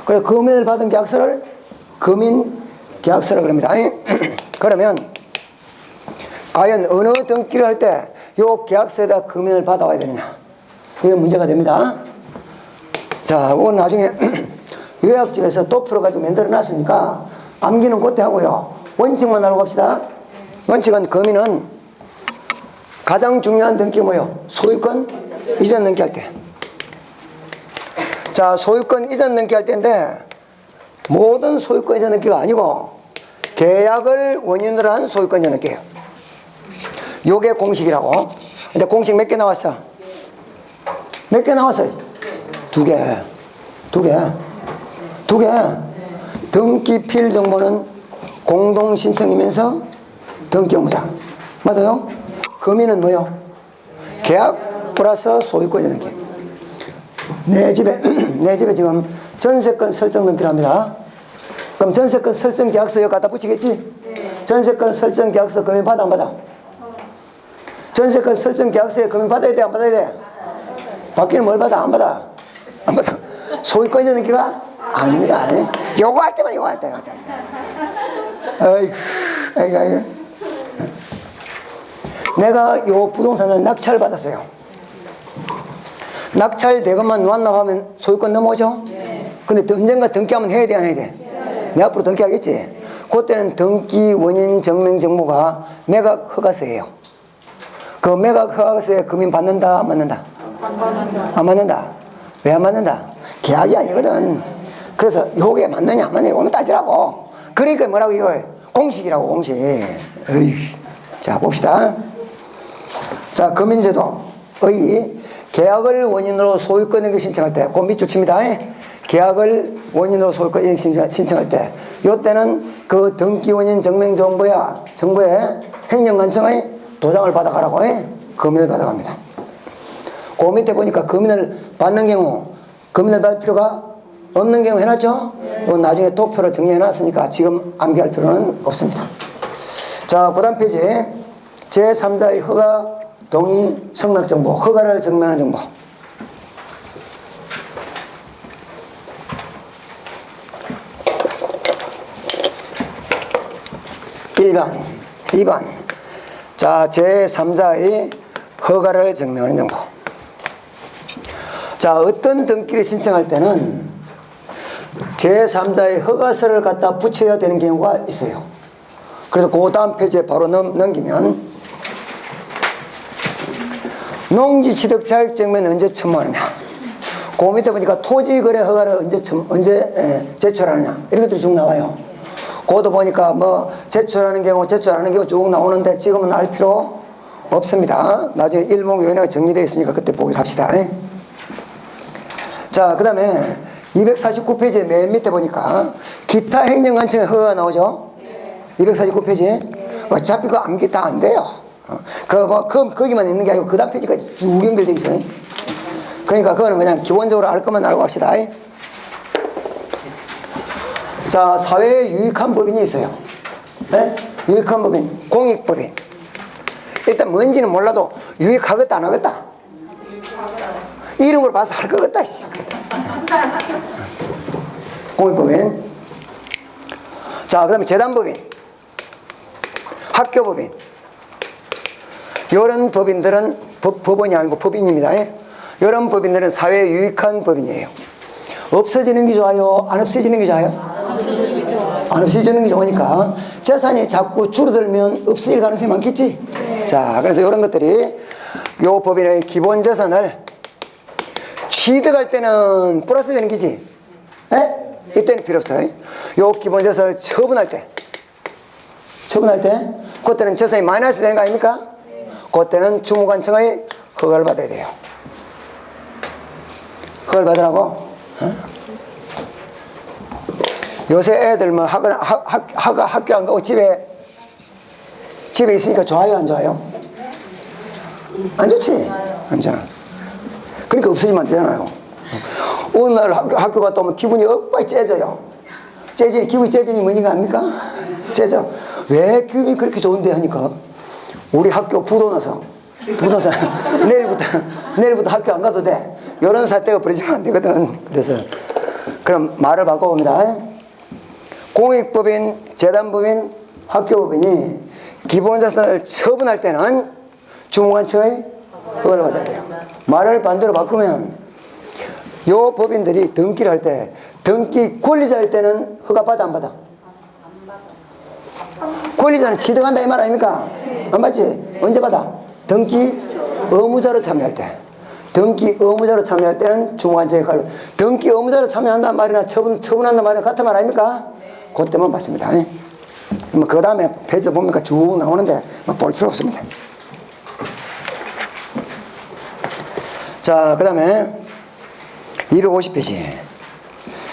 그래서 검인을 받은 계약서를 검인 계약서라 그럽니다. 그러면 과연 어느 등기를 할 때 요 계약서에다 검인을 받아와야 되느냐, 이게 문제가 됩니다. 자, 그건 나중에 요약집에서 도표로 가지고 만들어 놨으니까 암기는 그때 하고요. 원칙만 알고 갑시다. 원칙은 검인은 가장 중요한 등기가 뭐예요? 소유권 이전 등기할 때. 자, 소유권 이전 등기할 때인데 모든 소유권 이전 등기가 아니고 계약을 원인으로 한 소유권 이전 등기예요. 요게 공식이라고. 이제 공식 몇 개 나왔어? 몇 개 나왔어요? 두 개. 등기필 정보는 공동 신청이면서 등기 의무자. 맞아요? 금이는 뭐요? 계약 플러스 소유권 등기. 내 집에 지금 전세권 설정 등기를 합니다. 그럼 전세권 설정 계약서 여기 갖다 붙이겠지? 전세권 설정 계약서 금이 받아 안 받아? 전세권 설정 계약서에 금이 받아야 돼 안 받아야 돼? 받기는 뭘 받아 안 받아? 안 받아. 소유권 이전 등기가 아닙니다. 요거 할 때만 요거 할 때. 아이고. 내가 요 부동산을 낙찰 받았어요. 낙찰 대금만 완납하면 소유권 넘어오죠? 근데 언젠가 등기하면 해야 돼 안 해야 돼? 내 앞으로 등기하겠지? 그때는 등기 원인 증명 정보가 매각 허가서예요. 그 매각 허가서에 금인 받는다 안 받는다? 안 받는다. 왜 안 받는다? 계약이 아니거든. 그래서 요게 맞느냐 안 맞느냐 이거는 따지라고. 그러니까 뭐라고 이거 공식이라고 공식. 어이. 자, 봅시다. 자, 금인제도의 계약을 원인으로 소유권에게 신청할 때, 그 밑줄 칩니다. 계약을 원인으로 소유권에게 신청할 때, 요때는 그 등기 원인 증명 정보에 행정관청의 도장을 받아가라고 금인을 받아갑니다. 그 밑에 보니까 금인을 받는 경우, 금인을 받을 필요가 없는 경우 해놨죠? 이건 나중에 도표로 정리해놨으니까 지금 암기할 필요는 없습니다. 자, 그 다음 페이지. 제3자의 허가, 동의, 승낙정보, 허가를 증명하는 정보. 1번, 2번. 자, 제3자의 허가를 증명하는 정보. 자, 어떤 등기를 신청할 때는 제3자의 허가서를 갖다 붙여야 되는 경우가 있어요. 그래서 그 다음 페이지에 바로 넘기면 농지 취득 자격증명은 언제 첨부하느냐, 그 밑에 보니까 토지거래 허가를 언제 제출하느냐 이런 것들이 쭉 나와요. 그것도 보니까 뭐 제출하는 경우 쭉 나오는데 지금은 알 필요 없습니다. 나중에 일목요연회가 정리되어 있으니까 그때 보기로 합시다. 자, 그 다음에 249페이지 맨 밑에 보니까 기타 행정관청의 허가가 나오죠? 249페이지에. 어차피 그 암기 다 안 돼요. 거기만 있는 게 아니고 그 다음 페이지까지 쭉 연결되어 있어요. 그러니까 그거는 그냥 기본적으로 알 것만 알고 갑시다. 자, 사회에 유익한 법인이 있어요. 네? 유익한 법인, 공익법인. 일단 뭔지는 몰라도 유익하겠다 안 하겠다? 이름으로 봐서 할 것 같다. 공익법인. 자, 그 다음에 재단법인, 학교법인. 이런 법인들은 법원이 아니고 법인입니다. 이런 법인들은 사회에 유익한 법인이에요. 없어지는 게 좋아요? 안 없어지는 게 좋아요? 안 없어지는 게 좋으니까 재산이 자꾸 줄어들면 없어질 가능성이 많겠지? 자, 그래서 이런 것들이 요 법인의 기본 재산을 취득할 때는 플러스 되는 기지? 이때는 필요 없어요. 요 기본 재산을 처분할 때 그때는 재산이 마이너스 되는 거 아닙니까? 그때는 주무관청의 허가를 받아야 돼요. 허가를 받으라고? 요새 애들 뭐 학교 안 가고 집에 있으니까 좋아요, 안 좋아요? 안 좋지? 안 좋아. 그러니까 없어지면 안 되잖아요. 어느 날 학교 갔다 오면 기분이 억바이 째져요. 기분이 째지니 뭐니가 압니까? 째져. 왜 기분이 그렇게 좋은데 하니까 우리 학교 부도나서 내일부터 학교 안 가도 돼. 이런 사태가 벌어지면 안 되거든. 그래서 그럼 말을 바꿔봅니다. 공익법인, 재단법인, 학교법인이 기본자산을 처분할 때는 주무관청의 허가를 받아야 돼요. 말을 반대로 바꾸면 요 법인들이 등기를 할 때 등기 권리자일 때는 허가 받아 안 받아? 권리자는 취득한다 이 말 아닙니까? 안 받지? 언제 받아? 등기 의무자로 참여할 때. 등기 의무자로 참여할 때는 주무관청의 허가를. 등기 의무자로 참여한다는 말이나 처분한다는 말이나 같은 말 아닙니까? 그때만 받습니다. 그 다음에 페이지 보니까 쭉 나오는데 볼 필요 없습니다. 자, 그 다음에 250페이지.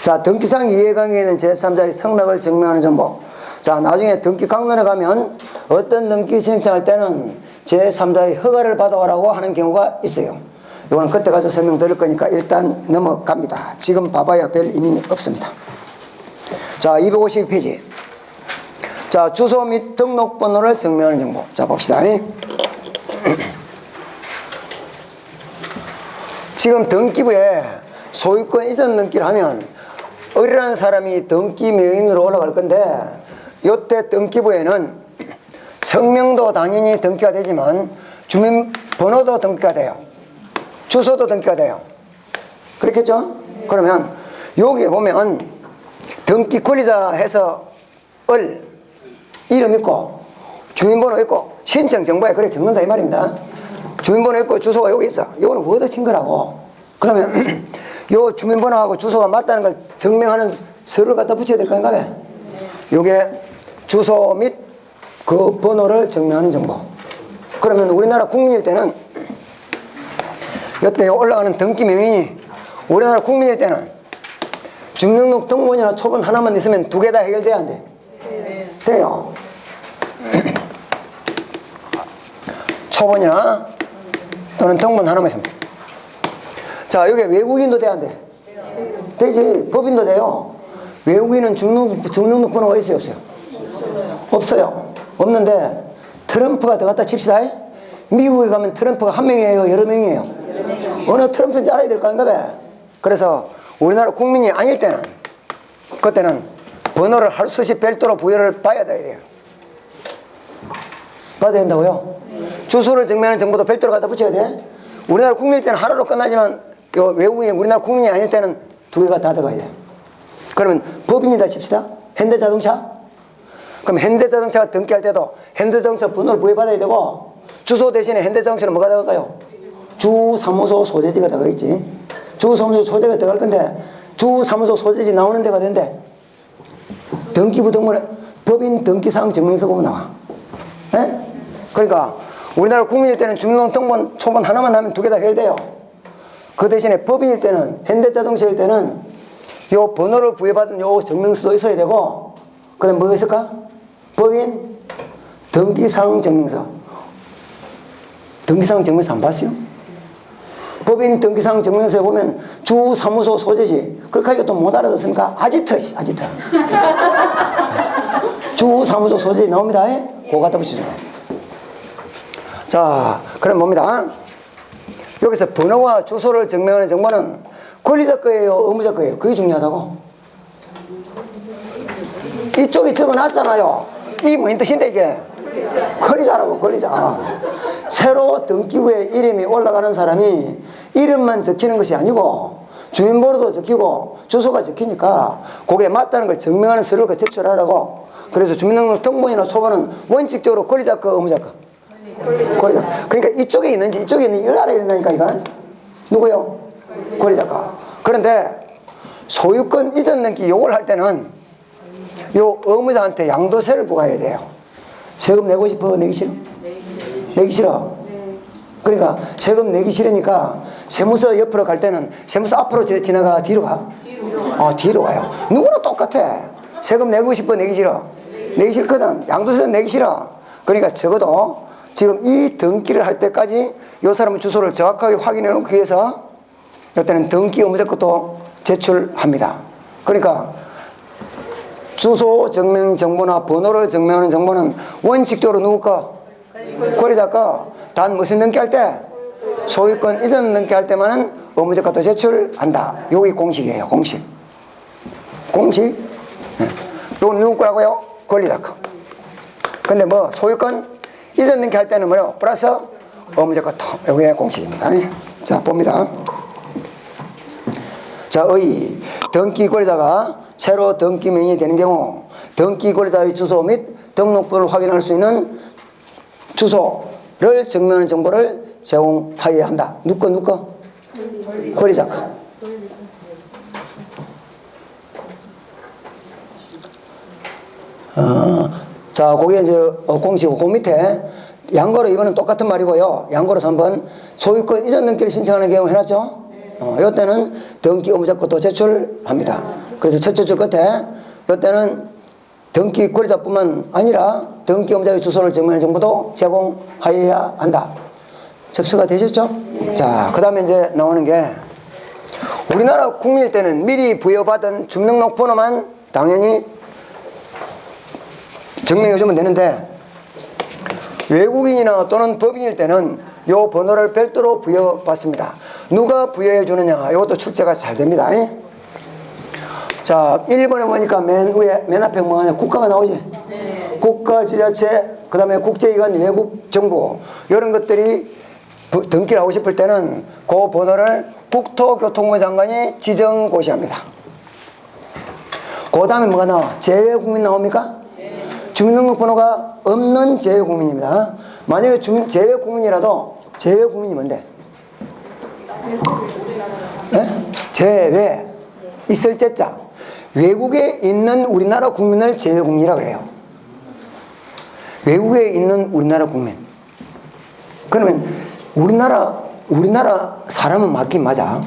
자, 등기상 이해관계에는 제3자의 성락을 증명하는 정보. 자, 나중에 등기 강론에 가면 어떤 등기 신청할 때는 제3자의 허가를 받아오라고 하는 경우가 있어요. 이거는 그때 가서 설명드릴 거니까 일단 넘어갑니다. 지금 봐봐야 별 의미 없습니다. 자, 252페이지. 자, 주소 및 등록번호를 증명하는 정보. 자, 봅시다. 지금 등기부에 소유권 이전 등기를 하면 어리라는 사람이 등기 명의인으로 올라갈 건데 요때 등기부에는 성명도 당연히 등기가 되지만 주민번호도 등기가 돼요. 주소도 등기가 돼요. 그렇겠죠? 그러면 여기에 보면 등기 권리자 해서 이름 있고 주민번호 있고 신청 정보에 그래 적는다 이 말입니다. 주민번호 있고 주소가 여기 있어. 이거는 워드 친 거라고. 그러면 요 주민번호하고 주소가 맞다는 걸 증명하는 서류를 갖다 붙여야 될 건가 봐. 요게 주소 및 그 번호를 증명하는 정보. 그러면 우리나라 국민일 때는 이때 올라가는 등기 명인이 우리나라 국민일 때는 주민등록 등본이나 초본 하나만 있으면 두 개 다 해결돼야 안 돼? 네. 돼요. 초본이나 또는 등본 하나만 있으면. 자, 여기 외국인도 돼야 안 돼? 되지. 법인도 돼요. 외국인은 주민등록 번호가 있어요, 없어요? 없어요. 없는데 트럼프가 들어갔다 칩시다. 미국에 가면 트럼프가 한 명이에요, 여러 명이에요? 어느 트럼프인지 알아야 될 거 아닌가 봐. 그래서 우리나라 국민이 아닐 때는 그때는 번호를 할 수 없이 별도로 부여를 받아야 돼요. 받아야 된다고요? 주소를 증명하는 정보도 별도로 갖다 붙여야 돼. 우리나라 국민일 때는 하루로 끝나지만 요 외국인이 우리나라 국민이 아닐 때는 두 개가 다 들어가야 돼. 그러면 법인이다 칩시다. 현대자동차. 그럼 현대자동차가 등기할 때도 현대자동차 번호를 부여받아야 되고 주소 대신에 현대자동차는 뭐가 들어갈까요? 주사무소 소재지가 들어가 있지. 주사무소 소재가 들어갈 건데 주사무소 소재지 나오는 데가 된대. 등기부 등본에 법인 등기사항 증명서 보면 나와. 네? 그러니까 우리나라 국민일 때는 주민등록번 초본 하나만 하면 두 개 다 해결돼요. 그 대신에 법인일 때는, 현대자동차일 때는 요 번호를 부여받은 요 증명서도 있어야 되고, 그 다음에 뭐가 있을까? 법인 등기사항 증명서. 등기사항 증명서 안 봤어요? 법인 등기사항 증명서에 보면 주사무소 소재지. 그렇게 하니까 또 못 알아듣습니까? 아지트. 주사무소 소재지 나옵니다. 그거 갖다 붙이죠. 자, 그럼 뭡니다. 여기서 번호와 주소를 증명하는 정보는 권리자 거예요, 의무자 거예요? 그게 중요하다고. 이쪽에 적어놨잖아요. 이게 무슨 뜻인데 이게? 권리자라고, 권리자. 새로 등기부에 이름이 올라가는 사람이 이름만 적히는 것이 아니고 주민번호도 적히고 주소가 적히니까 그게 맞다는 걸 증명하는 서류를 제출하라고. 그래서 주민등록 등본이나 초본은 원칙적으로 권리자 거, 의무자 거. 권리자. 그러니까 이쪽에 있는지 이쪽에 있는지 이걸 알아야 된다니까, 이거. 누구요? 권리자 거. 그런데 소유권 이전 등기 요걸 할 때는 요 의무자한테 양도세를 부과해야 돼요. 세금 내고 싶어? 내기 싫어? 내기 싫어? 그러니까 세금 내기 싫으니까 세무서 옆으로 갈 때는 세무서 앞으로 지나가? 뒤로 가? 뒤로 가요. 누구나 똑같아. 세금 내고 싶어? 내기 싫어? 내기 싫거든. 양도세 내기 싫어. 그러니까 적어도 지금 이 등기를 할 때까지 이 사람의 주소를 정확하게 확인해 놓기 위해서 이때는 등기 의무자 것도 제출합니다. 그러니까 주소 증명 정보나 번호를 증명하는 정보는 원칙적으로 누구 거? 권리자 거. 단 무슨 등기할 때? 소유권 이전 등기할 때만은 의무자 것도 제출한다. 요게 공식이에요. 공식. 공식. 요건 누구 거라고요? 권리자 거. 근데 뭐 소유권 이전 등기할 때는 뭐요? 플러스 의무자 것도. 요게 공식입니다. 자, 봅니다. 자, 등기 권리자가 새로 등기 명인이 되는 경우 등기 권리자의 주소 및 등록번호를 확인할 수 있는 주소를 증명하는 정보를 제공하여야 한다. 누구 거? 권리자 거. 자, 거기에 이제 공식이고, 그 밑에 양거로 이번은 똑같은 말이고요. 양거로서 한번 소유권 이전 등기를 신청하는 경우 해놨죠? 이때는 등기 의무자 것도 제출합니다. 그래서 첫째 줄 끝에 이때는 등기 권리자뿐만 아니라 등기 의무자의 주소를 증명하는 정보도 제공하여야 한다. 접수가 되셨죠? 자, 그 다음에 이제 나오는 게 우리나라 국민일 때는 미리 부여받은 주민등록 번호만 당연히 증명해주면 되는데 외국인이나 또는 법인일 때는 이 번호를 별도로 부여받습니다. 누가 부여해 주느냐? 이것도 출제가 잘 됩니다. 자, 1번에 보니까 맨 앞에 뭐냐? 국가가 나오지? 네. 국가, 지자체, 그 다음에 국제기관, 외국 정부 이런 것들이 등기를 하고 싶을 때는 그 번호를 국토교통부 장관이 지정고시합니다. 그 다음에 뭐가 나와? 제외국민 나옵니까? 네. 주민등록번호가 없는 제외국민입니다. 만약에 제외국민이라도 제외국민이 뭔데? 네? 제외 있을 제자 외국에 있는 우리나라 국민을 제외국민이라고 그래요. 외국에 있는 우리나라 국민. 그러면 우리나라 사람은 맞긴 맞아.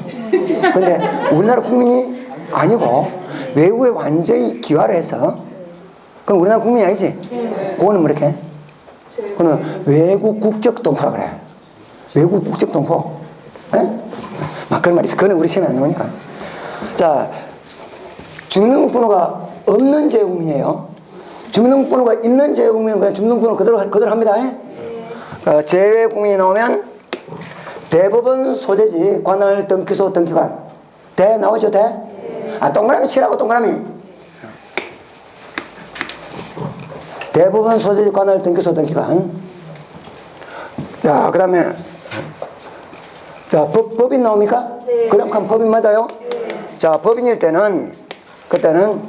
근데 우리나라 국민이 아니고 외국에 완전히 기화를 해서 그럼 우리나라 국민이 아니지? 그거는 뭐 이렇게? 그거는 외국 국적 동포라 그래. 외국 국적 동포. 네? 막 그런 말이 있어. 그거는 우리 시험에 안 나오니까. 자, 주민등록번호가 없는 제외국민이에요. 주민등록번호가 있는 제외국민은 그냥 주민등록번호 그대로 합니다. 제외국민이 나오면 대법원 소재지 관할 등기소 등기관. 대 나오죠, 대? 동그라미 치라고, 동그라미. 대법원 소재지 관할 등기소 등기관. 자, 그 다음에 자, 법인 나옵니까? 네. 그럼 법인 맞아요? 네. 자, 법인일 때는 그때는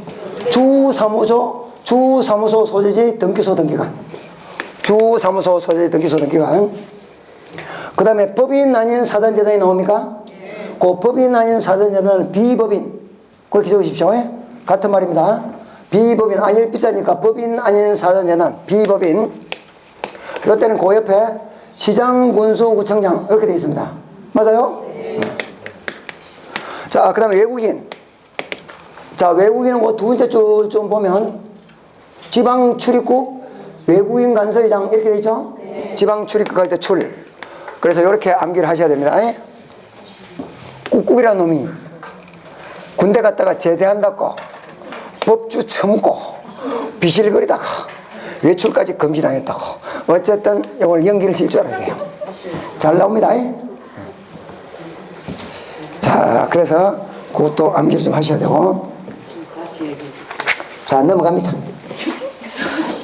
주사무소 소재지 등기소 등기관. 주사무소 소재지 등기소 등기관. 그 다음에 법인 아닌 사단재단이 나옵니까? 네. 그 법인 아닌 사단재단은 비법인. 그렇게 적으십시오. 같은 말입니다. 비법인, 아닐 비싸니까 법인 아닌 사단재단, 비법인. 이때는 그 옆에 시장, 군수, 구청장 이렇게 되어 있습니다. 맞아요? 자, 그 다음에 외국인. 자, 외국인은 그 두 번째 줄 좀 보면 지방 출입국 외국인 간서의장 이렇게 되어 있죠? 지방 출입국 할 때 출. 그래서 이렇게 암기를 하셔야 됩니다. 꾹꾹이라는 놈이 군대 갔다가 제대한다고 법주 처먹고 비실거리다가 외출까지 금지당했다고. 어쨌든 이걸 연기를 실 줄 알아야 돼요. 잘 나옵니다. 자, 그래서 그것도 암기를 좀 하셔야 되고. 자, 넘어갑니다.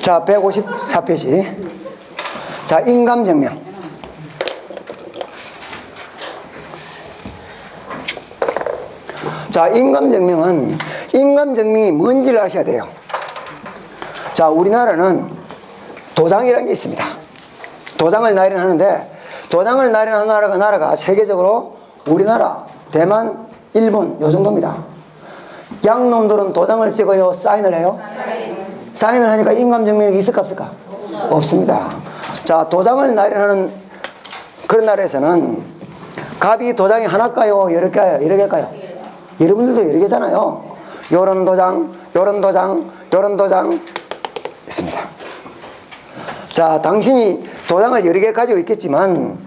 자, 154페이지. 자, 인감증명. 자, 인감증명이 뭔지를 아셔야 돼요. 자, 우리나라는 도장이라는 게 있습니다. 도장을 나열하는데, 도장을 나열하는 나라가 세계적으로 우리나라, 대만, 일본 요 정도입니다. 양놈들은 도장을 찍어요, 사인을 해요? 사인을 하니까 인감증명이 있을까 없을까? 없습니다. 자, 도장을 나열하는 그런 나라에서는 갑이 도장이 하나일까요? 여러 개일까요? 여러 개일까요? 여러분들도 여러 개잖아요. 요런 도장, 요런 도장, 요런 도장 있습니다. 자, 당신이 도장을 여러 개 가지고 있겠지만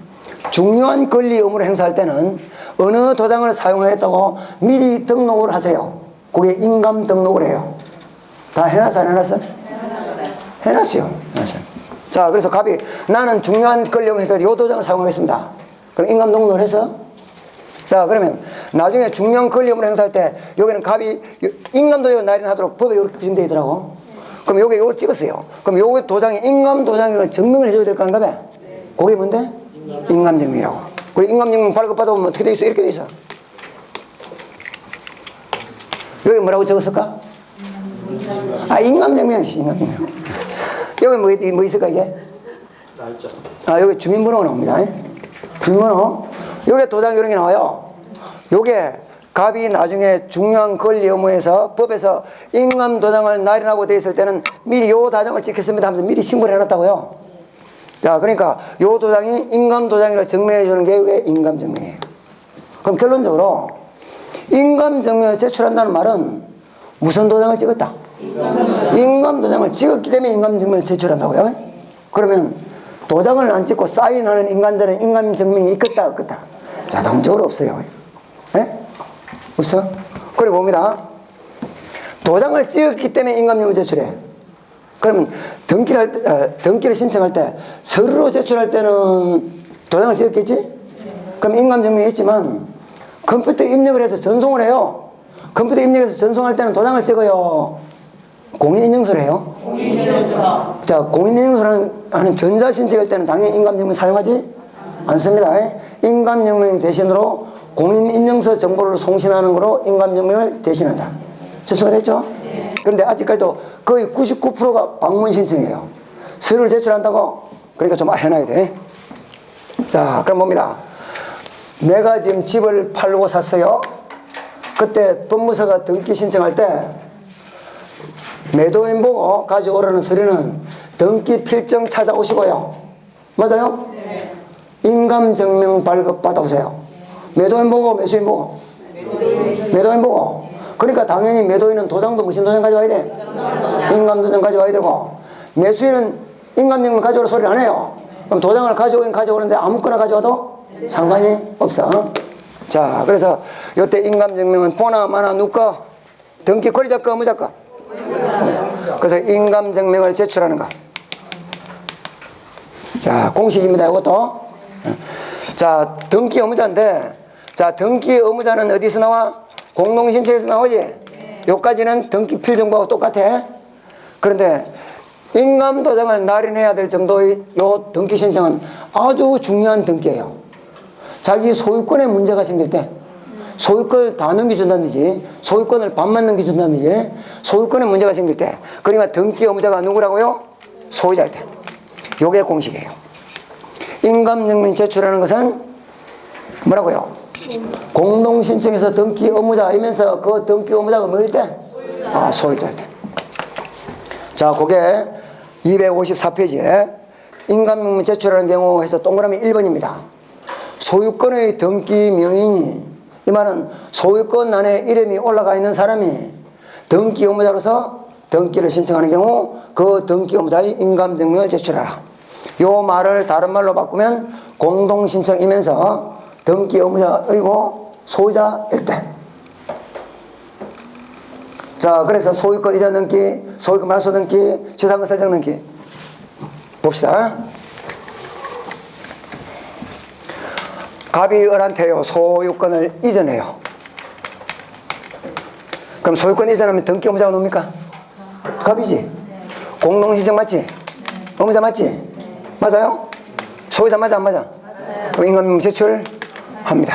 중요한 권리 의무를 행사할 때는 어느 도장을 사용하겠다고 미리 등록을 하세요. 그게 인감 등록을 해요. 다 해놨어, 안 해놨어? 해놨어요. 자, 그래서 갑이 나는 중요한 권리 의무를 행사할 때 이 도장을 사용하겠습니다. 그럼 인감 등록을 해서 자, 그러면 나중에 중요한 권리 의무를 행사할 때 여기는 갑이 인감 도장을 나열하도록 법에 이렇게 규정되어 있더라고. 그럼 여기 이걸 찍었어요. 그럼 여기 도장이 인감 도장이라는 증명을 해줘야 될 건가 봐. 그게 뭔데? 인감증명이라고. 그리고 인감증명 발급받아보면 어떻게 돼 있어? 이렇게 돼 있어. 여기 뭐라고 적었을까? 아, 인감증명. 여기 뭐 있을까 이게? 아, 여기 주민번호가 나옵니다. 주민번호. 여기 도장 이런 게 나와요. 요게 갑이 나중에 중요한 권리 의무에서 법에서 인감 도장을 나열하고 돼 있을 때는 미리 요 도장을 찍겠습니다 하면서 미리 신고를 해놨다고요. 자, 그러니까 요 도장이 인감 도장이라고 증명해 주는 게 이게 인감 증명이에요. 그럼 결론적으로 인감 증명을 제출한다는 말은 무슨 도장을 찍었다? 인감 도장을 찍었기 때문에 인감 증명을 제출한다고요. 그러면 도장을 안 찍고 사인하는 인간들은 인감 증명이 있겠다 없겠다? 자동적으로 없어요. 없어? 그리고 봅니다. 도장을 찍었기 때문에 인감증명을 제출해. 그러면 등기를 신청할 때 서류로 제출할 때는 도장을 찍었겠지? 그럼 인감증명이 있지만 컴퓨터 입력을 해서 전송을 해요. 컴퓨터 입력해서 전송할 때는 도장을 찍어요. 공인인증서를 해요. 공인인증서. 자, 공인인증서를 하는 전자신청할 때는 당연히 인감증명 사용하지 않습니다. 인감증명 대신으로 공인인증서 정보를 송신하는 거로 인감증명을 대신한다. 접수가 됐죠? 네. 그런데 아직까지도 거의 99%가 방문 신청이에요. 서류를 제출한다고? 그러니까 좀 해놔야 돼. 자, 그럼 봅니다. 내가 지금 집을 팔고 샀어요. 그때 법무사가 등기 신청할 때 매도인 보고 가져오라는 서류는 등기 필정 찾아오시고요. 맞아요? 네. 인감증명 발급 받아오세요. 매도인 보고 매수인 보고? 매도인 보고. 그러니까 당연히 매도인은 도장도 무슨 도장 가져와야 돼? 인감도장 가져와야 되고, 매수인은 인감증명 가져오라 소리를 안 해요. 그럼 도장을 가져오긴 가져오는데 아무거나 가져와도 상관이 없어. 자, 그래서 요때 인감증명은 보나 마나 누꺼? 등기 권리자 거 의무자 거? 그래서 인감증명을 제출하는 거. 자, 공식입니다. 이것도. 자, 등기 의무자인데, 자, 등기 의무자는 어디서 나와? 공동신청에서 나오지? 네. 요까지는 등기 필정보하고 똑같아. 그런데 인감도장을 날인해야 될 정도의 요 등기 신청은 아주 중요한 등기예요. 자기 소유권에 문제가 생길 때, 소유권을 다 넘겨준다든지, 소유권을 반만 넘겨준다든지, 소유권에 문제가 생길 때, 그러니까 등기 의무자가 누구라고요? 소유자일 때. 요게 공식이에요. 인감증명 제출하는 것은 뭐라고요? 공동신청에서 등기 의무자이면서 그 등기 의무자가 뭐일 때? 소유자일 때. 자, 그게 254페이지에 인감명문 제출하는 경우 해서 동그라미 1번입니다. 소유권의 등기 명인이, 이 말은 소유권 안에 이름이 올라가 있는 사람이 등기 의무자로서 등기를 신청하는 경우 그 등기 의무자의 인감증명을 제출하라. 요 말을 다른 말로 바꾸면 공동신청이면서 등기 의무자이고 소유자일 때. 자, 그래서 소유권 이전 등기, 소유권 말소 등기, 지상권 설정 등기 봅시다. 갑이 을한테요 소유권을 이전해요. 그럼 소유권 이전하면 등기 의무자가 누굽니까? 갑이지. 공동신청 맞지? 의무자 맞지? 맞아요? 소유자 맞아 안 맞아? 그럼 인감명문 제출합니다.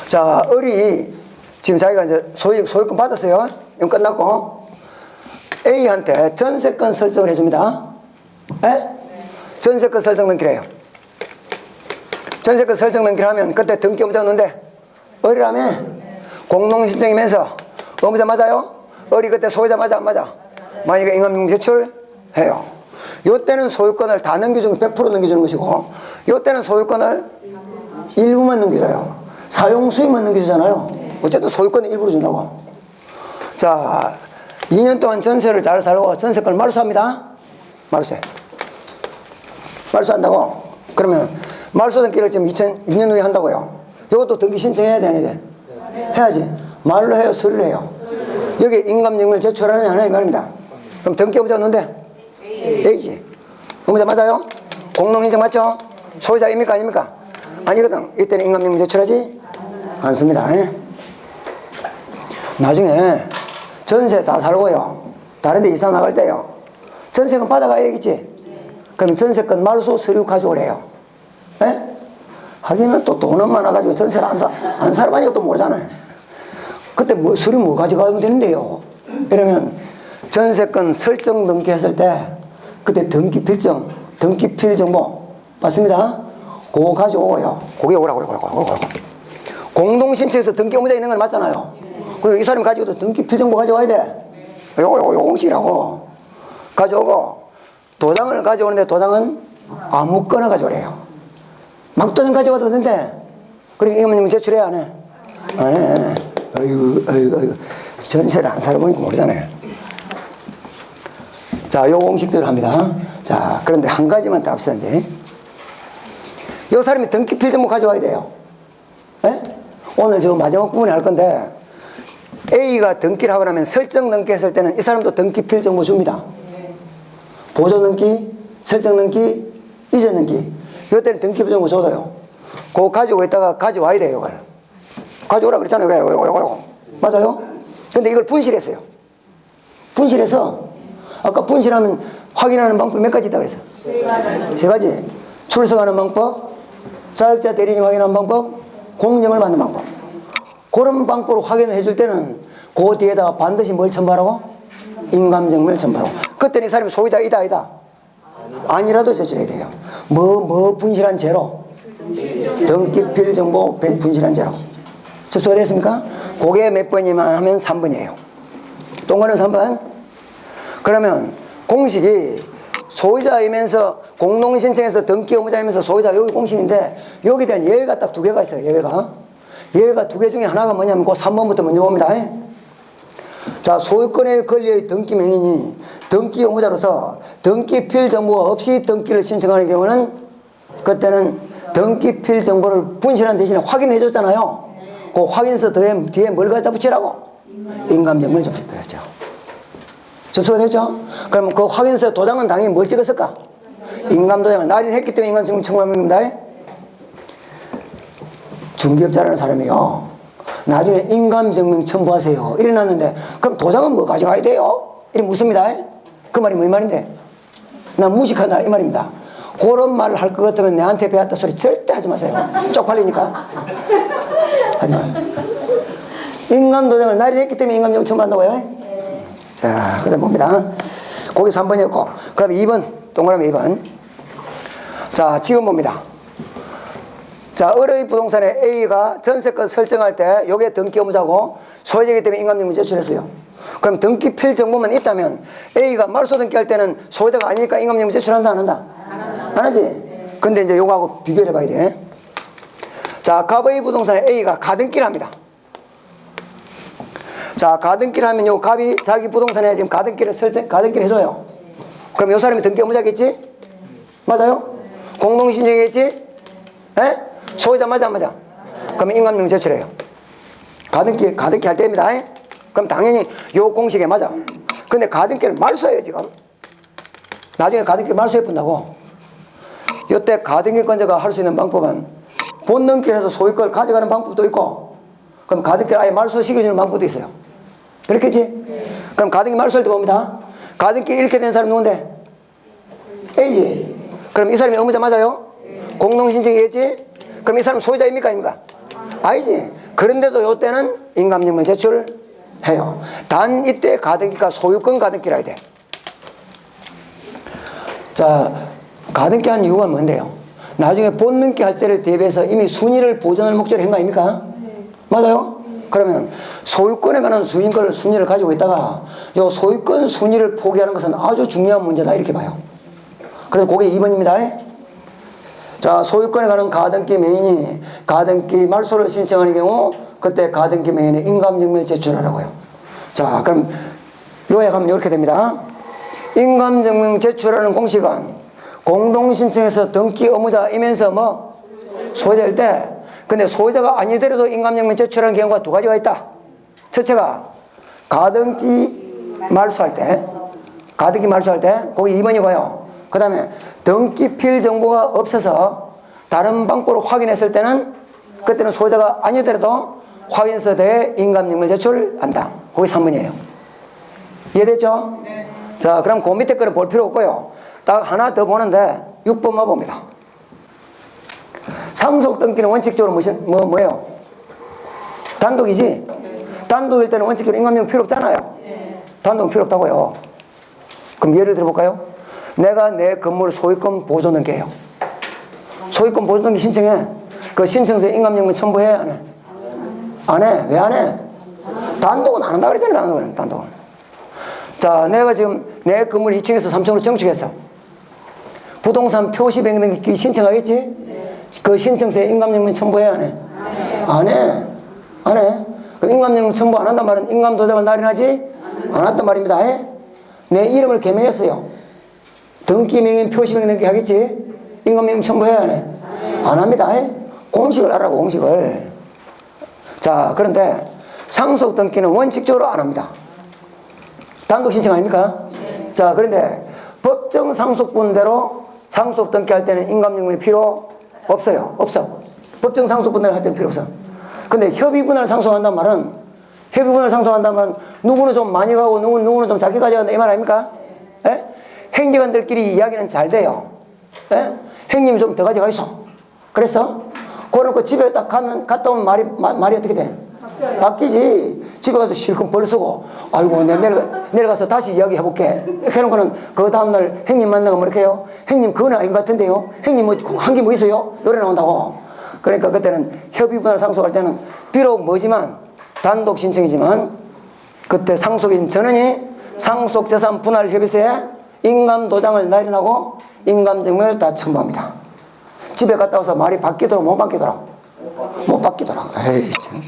자, 을이 지금 자기가 이제 소유권 받았어요. 이건 끝났고 A한테 전세권 설정을 해줍니다. 에? 전세권 설정 등기를 해요. 전세권 설정 등기를 하면 그때 등기 의무자가 누군데? 을이라면 공동신청이면서 의무자 맞아요? 을이 그때 소유자 맞아 안 맞아? 만약에 인감명문 제출해요. 요때는 소유권을 다 넘겨주는 100% 넘겨주는 것이고 요때는 소유권을 일부만 넘겨줘요. 사용 수익만 넘겨주잖아요. 어쨌든 소유권을 일부러 준다고. 자, 2년 동안 전세를 잘 살고 전세권을 말소합니다. 말소해. 말소한다고? 그러면 말소 등기를 지금 2년 후에 한다고요. 이것도 등기 신청해야 되는데 해야지. 말로 해요? 서류로 해요? 여기 인감증명을 제출하느냐 안 하냐 이 말입니다. 그럼 등기 의무자가 누군데? A지. 의무자 맞아요? 공동인증 맞죠? 소유자입니까 아닙니까? 아니거든. 이때는 인감증명 제출하지 않습니다. 예? 나중에 전세 다 살고요. 다른 데 이사 나갈 때요. 전세금 받아가야겠지? 그럼 전세권 말소 서류 가져오래요. 예? 하기는 또 돈은 많아가지고 전세를 안 살아보니까 또 모르잖아요. 그때 뭐, 서류 뭐 가져가면 되는데요. 이러면 전세권 설정 등기 했을 때 그때 등기필정, 등기필정보 맞습니다. 그거 가져오고요. 그게 오라고요. 그거. 공동신청에서 등기 의무자 있는 건 맞잖아요. 그리고 이 사람이 가지고도 등기필정보 가져와야 돼. 요거 공식이라고 가져오고 도장을 가져오는데 도장은 아무거나 가져오래요. 막 도장 가져와도 되는데 그러니까 인감증명 제출해야 안 해? 안 해. 어이구. 전세를 안 살아보니까 모르잖아요. 자, 요 공식대로 합니다. 자, 그런데 한 가지만 더 합시다, 이제. 요 사람이 등기필정보 가져와야 돼요. 예? 오늘 지금 마지막 부분에 할 건데, A가 등기를 하고 나면 설정 등기 했을 때는 이 사람도 등기필정보 줍니다. 보존 등기, 설정 등기, 이전 등기. 요 때는 등기필정보 줘도요. 그거 가지고 있다가 가져와야 돼요, 이걸. 가져오라 그랬잖아요, 이거. 맞아요? 근데 이걸 분실했어요. 분실해서 아까 분실하면 확인하는 방법이 몇 가지 있다고 그랬어? 세 가지. 출석하는 방법, 자격자 대리인 확인하는 방법, 공정을 받는 방법. 그런 방법으로 확인을 해줄 때는 그 뒤에다가 반드시 뭘 첨부하라고? 인감증명을 첨부하라고. 그때는 이 사람이 소유자이다 아니다? 아니라도 제출해야 돼요. 뭐 분실한 죄로? 등기필정보 분실한 죄로. 접수가 됐습니까? 그게 몇 번이만 하면 3번이에요. 동그라미 3번. 그러면 공식이 소유자이면서 공동신청에서 등기 의무자이면서 소유자 여기 공식인데 여기에 대한 예외가 딱 2개가 있어요. 예외가 2개 중에 하나가 뭐냐면 그 3번부터 먼저 봅니다. 자, 소유권의 권리의 등기 명인이 등기 의무자로서 등기필 정보가 없이 등기를 신청하는 경우는 그때는 등기필 정보를 분실한 대신에 확인해 줬잖아요. 그 확인서 뒤에 뭘 갖다 붙이라고? 인감증명을 접수해야죠. 접수가 됐죠? 그럼 그 확인서 도장은 당연히 뭘 찍었을까? 인감도장을 날인했기 때문에 인감증명 청구하는 겁니다. 중개업자라는 사람이요. 나중에 인감증명 첨부하세요. 이래놨는데 그럼 도장은 뭐 가져가야 돼요? 이래 묻습니다. 그 말이 뭐 이 말인데? 난 무식하다 이 말입니다. 그런 말을 할 것 같으면 내한테 배웠다 소리 절대 하지 마세요. 쪽팔리니까. 하지 마요. 인감도장을 날인했기 때문에 인감증명 첨부한다고요? 자, 그 다음 봅니다. 거기 3번이었고, 그 다음에 2번, 동그라미 2번. 자, 지금 봅니다. 자, 자, 을의 부동산에 A가 전세권 설정할 때 요게 등기 의무자고 소유자이기 때문에 인감증명 제출했어요. 그럼 등기 필 정보만 있다면 A가 말소 등기할 때는 소유자가 아니니까 인감증명 제출한다 안 한다? 안 하지? 근데 이제 요거하고 비교를 해봐야 돼. 자, 갑의 부동산에 A가 가등기를 합니다. 자, 가등기를 하면 요 갑이 자기 부동산에 지금 가등기를 해줘요. 그럼 요 사람이 등기 의무자겠지? 맞아요? 공동신청이겠지? 에? 소유자 맞아 안 맞아? 그럼 인감증명 제출해요. 가등기 할 때입니다. 그럼 당연히 요 공식에 맞아. 근데 가등기를 말소해요 지금. 나중에 가등기 말소해 본다고. 요때 가등기권자가 할 수 있는 방법은 본등기를 해서 소유권을 가져가는 방법도 있고, 그럼 가등기를 아예 말소시켜주는 방법도 있어요. 그렇겠지? 그럼 가등기 말소할 때 봅니다. 가등기 이렇게 된 사람 누군데? A지. 그럼 이 사람이 의무자 맞아요? 공동신청이겠지? 그럼 이 사람 소유자입니까? 아닙니까? 아니지. 그런데도 요때는 인감증명 제출해요. 단 이때 가등기가 소유권 가등기라 해야 돼. 자, 가등기 한 이유가 뭔데요? 나중에 본등기 할 때를 대비해서 이미 순위를 보존할 목적으로 한 거 아닙니까? 맞아요? 그러면 소유권에 관한 순위를 가지고 있다가 요 소유권 순위를 포기하는 것은 아주 중요한 문제다 이렇게 봐요. 그래서 그게 2번입니다. 자, 소유권에 관한 가등기 명인이 가등기 말소를 신청하는 경우 그때 가등기 명인의 인감증명을 제출하라고요. 자, 그럼 요약하면 이렇게 됩니다. 인감증명 제출하는 공식은 공동신청에서 등기 의무자이면서 뭐 소유자일 때, 근데 소유자가 아니더라도 인감증명 제출하는 경우가 두 가지가 있다. 첫째가 가등기 말소할 때, 그게 2번이고요. 그 다음에 등기 필 정보가 없어서 다른 방법으로 확인했을 때는 그때는 소유자가 아니더라도 확인서 대에 인감증명 제출한다. 그게 3번이에요. 이해됐죠? 네. 자, 그럼 그 밑에 거는 볼 필요 없고요. 딱 하나 더 보는데 6번만 봅니다. 상속 등기는 원칙적으로 뭐예요? 단독이지? 단독일 때는 원칙적으로 인감증명 필요 없잖아요. 단독은 필요 없다고요. 그럼 예를 들어볼까요? 내가 내 건물 소유권 보존 등기해요. 소유권 보존 등기 신청해. 그 신청서에 인감증명 첨부해? 안 해? 안 해. 왜 안 해? 단독은 안 한다 그랬잖아요. 단독은. 자, 내가 지금 내 건물 2층에서 3층으로 정축했어. 부동산 표시 변경 등기 신청하겠지? 그 신청서에 인감증명 첨부해? 안 해? 안 해. 안 해. 그럼 인감증명 첨부 안 한단 말은 인감 도장을 날인하지? 안 한단 말입니다. 내 이름을 개명했어요. 등기 명인 표시 변경 등기 하겠지? 인감증명 첨부해? 안 해? 안 합니다. 공식을 알아고 공식을. 자, 그런데 상속 등기는 원칙적으로 안 합니다. 단독 신청 아닙니까? 자, 그런데 법정 상속분대로 상속 등기할 때는 인감증명이 필요 없어요. 없어. 법정 상속분대로 할 때는 필요 없어. 근데 협의분할 상속한단 말은 누구는 좀 많이 가고 누구는 좀 작게 가져간다 이 말 아닙니까? 예? 행정관들끼리 이야기는 잘 돼요. 예? 행님이 좀 더 가져가 있어. 그랬어? 그러고 집에 딱 갔다 오면 말이 어떻게 돼? 바뀌지. 집에 가서 실컷 벌 쓰고, 아이고, 내려가서 다시 이야기 해볼게. 이렇게 해놓고는 그 다음날 형님 만나고 뭐 이렇게 해요? 형님, 그건 아닌 것 같은데요? 형님, 한 게 뭐 있어요? 노래 나온다고. 그러니까 그때는 협의분할 상속할 때는 비록 뭐지만, 단독 신청이지만, 그때 상속인 전원이 상속재산 분할 협의서에 인감도장을 날인하고 인감증명을 다 첨부합니다. 집에 갔다 와서 말이 바뀌도록 못 바뀌도록. 에이, 참.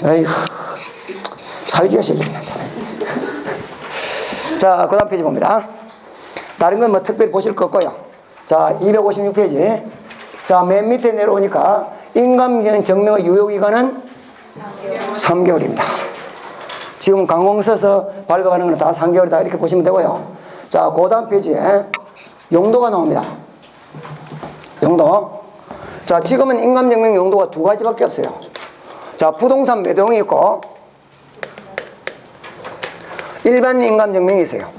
에이구. 살기가 싫네. 자, 그 다음 페이지 봅니다. 다른 건 뭐 특별히 보실 거 없고요. 자, 256페이지. 자, 맨 밑에 내려오니까 인감증명의 유효기간은 3개월입니다. 지금 강공서서 발급하는 건 다 3개월이다 이렇게 보시면 되고요. 자, 그 다음 페이지에 용도가 나옵니다. 용도. 자, 지금은 인감증명 용도가 두 가지밖에 없어요. 자, 부동산 매도용이 있고 일반 인감증명이 있어요.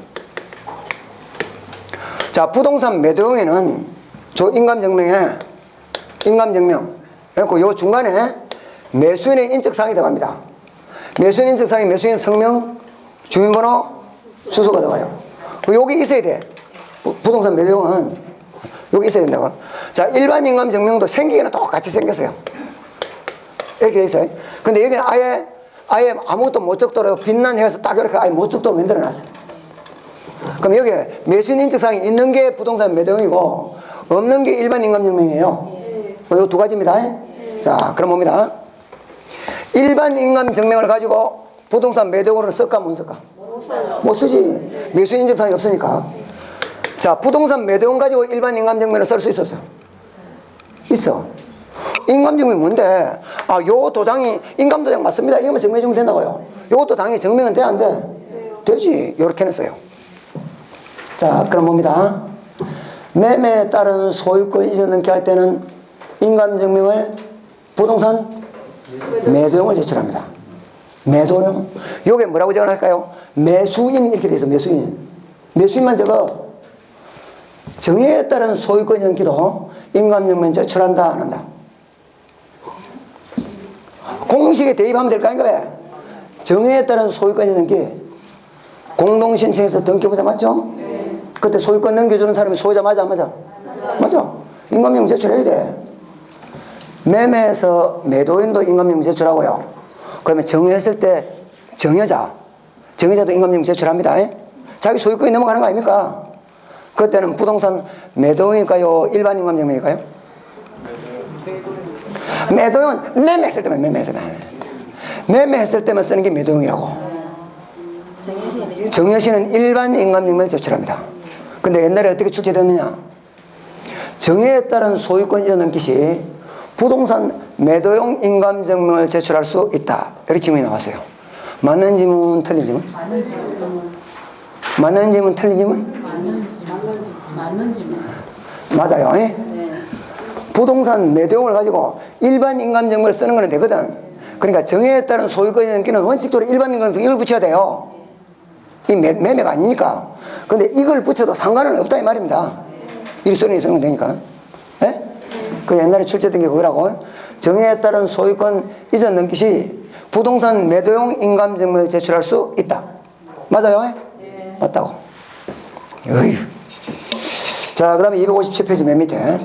자, 부동산 매도용에는 저 인감증명 그리고 요 중간에 매수인의 인적사항이 들어갑니다. 매수인 인적사항이 매수인 성명, 주민번호, 주소가 들어가요. 여기 있어야 돼. 부동산 매도용은 여기 있어야 된다고. 자, 일반 인감증명도 생기기는 똑같이 생겼어요. 이렇게 돼 있어요. 근데 여기는 아예 아무것도 못 적도록 빛난 해서 딱 이렇게 아예 못 적도록 만들어 놨어요. 그럼 여기에 매수인 인적사항이 있는 게 부동산 매도용이고 없는 게 일반 인감증명이에요. 이 두 가지입니다. 자, 그럼 봅니다. 일반 인감증명을 가지고 부동산 매도용으로 쓸까 못 쓸까? 못 쓰지. 매수인 인적사항이 없으니까. 자, 부동산 매도용 가지고 일반 인감증명을 쓸 수 있어 없어? 있어. 인감증명이 뭔데? 아, 요 도장이 인감도장 맞습니다. 이거만 증명해주면 된다고요. 요것도 당연히 증명은 돼, 안 돼? 되지. 요렇게 했어요. 자, 그럼 봅니다. 매매에 따른 소유권 이전 등기 할 때는 인감증명을 부동산 매도용을 제출합니다. 매도용. 요게 뭐라고 적어놨을까요? 매수인 이렇게 돼 있어. 매수인. 매수인만 적어. 정의에 따른 소유권 연기도 인감증명 제출한다 안 한다? 공식에 대입하면 될까 아닌가 왜? 정의에 따른 소유권 연기 공동신청에서 등기부자 맞죠? 그때 소유권 넘겨주는 사람이 소유자 맞아 안 맞아? 맞아. 인감증명 제출해야 돼. 매매에서 매도인도 인감증명 제출하고요. 그러면 정의했을 때 정의자도 인감증명 제출합니다. 자기 소유권이 넘어가는 거 아닙니까? 그때는 부동산 매도용일까요? 일반 인감증명일까요? 매도용은 매매했을 때만 매매했을 때만 쓰는 게 매도용이라고. 정여시는 일반 인감증명을 제출합니다. 근데 옛날에 어떻게 출제됐느냐? 정의에 따른 소유권 이전 등기 시 부동산 매도용 인감증명을 제출할 수 있다. 이렇게 질문이 나왔어요. 맞는 질문, 틀린 질문? 맞는 질문, 틀린 질문? 맞는 질문. 맞아요. 네. 부동산 매도용을 가지고 일반 인감증명을 쓰는 건 되거든. 그러니까 정의에 따른 소유권 연기는 원칙적으로 일반 인감증명 이걸 붙여야 돼요. 이 매매가 아니니까. 근데 이걸 붙여도 상관은 없다 이 말입니다. 일선이 쓰는 건 되니까. 네? 그 옛날에 출제된 게 그거라고. 정의에 따른 소유권 이전 등기 시 부동산 매도용 인감증명을 제출할 수 있다. 맞아요? 네. 맞다고. 어휴. 자, 그 다음에 257페이지 맨 밑에.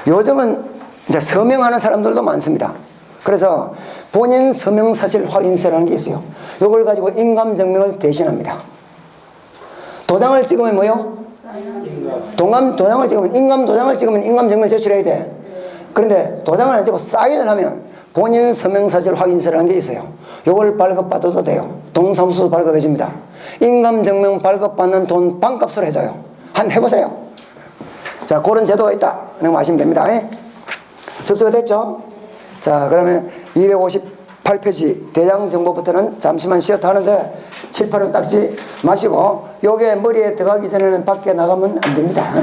요즘은 이제 서명하는 사람들도 많습니다. 그래서 본인 서명사실 확인서라는 게 있어요. 이걸 가지고 인감증명을 대신합니다. 도장을 찍으면 뭐요? 도장을 찍으면 인감증명을 제출해야 돼. 그런데 도장을 안 찍고 사인을 하면 본인 서명사실 확인서라는 게 있어요. 이걸 발급받아도 돼요. 동사무소 발급해 줍니다. 인감증명 발급받는 돈 반값으로 해줘요. 한번 해보세요. 자, 그런 제도가 있다. 그냥 아시면 됩니다. 접수가 됐죠? 자, 그러면 258페이지 대장 정보부터는 잠시만 쉬었다 하는데 7, 8은 닦지 마시고 요게 머리에 들어가기 전에는 밖에 나가면 안 됩니다.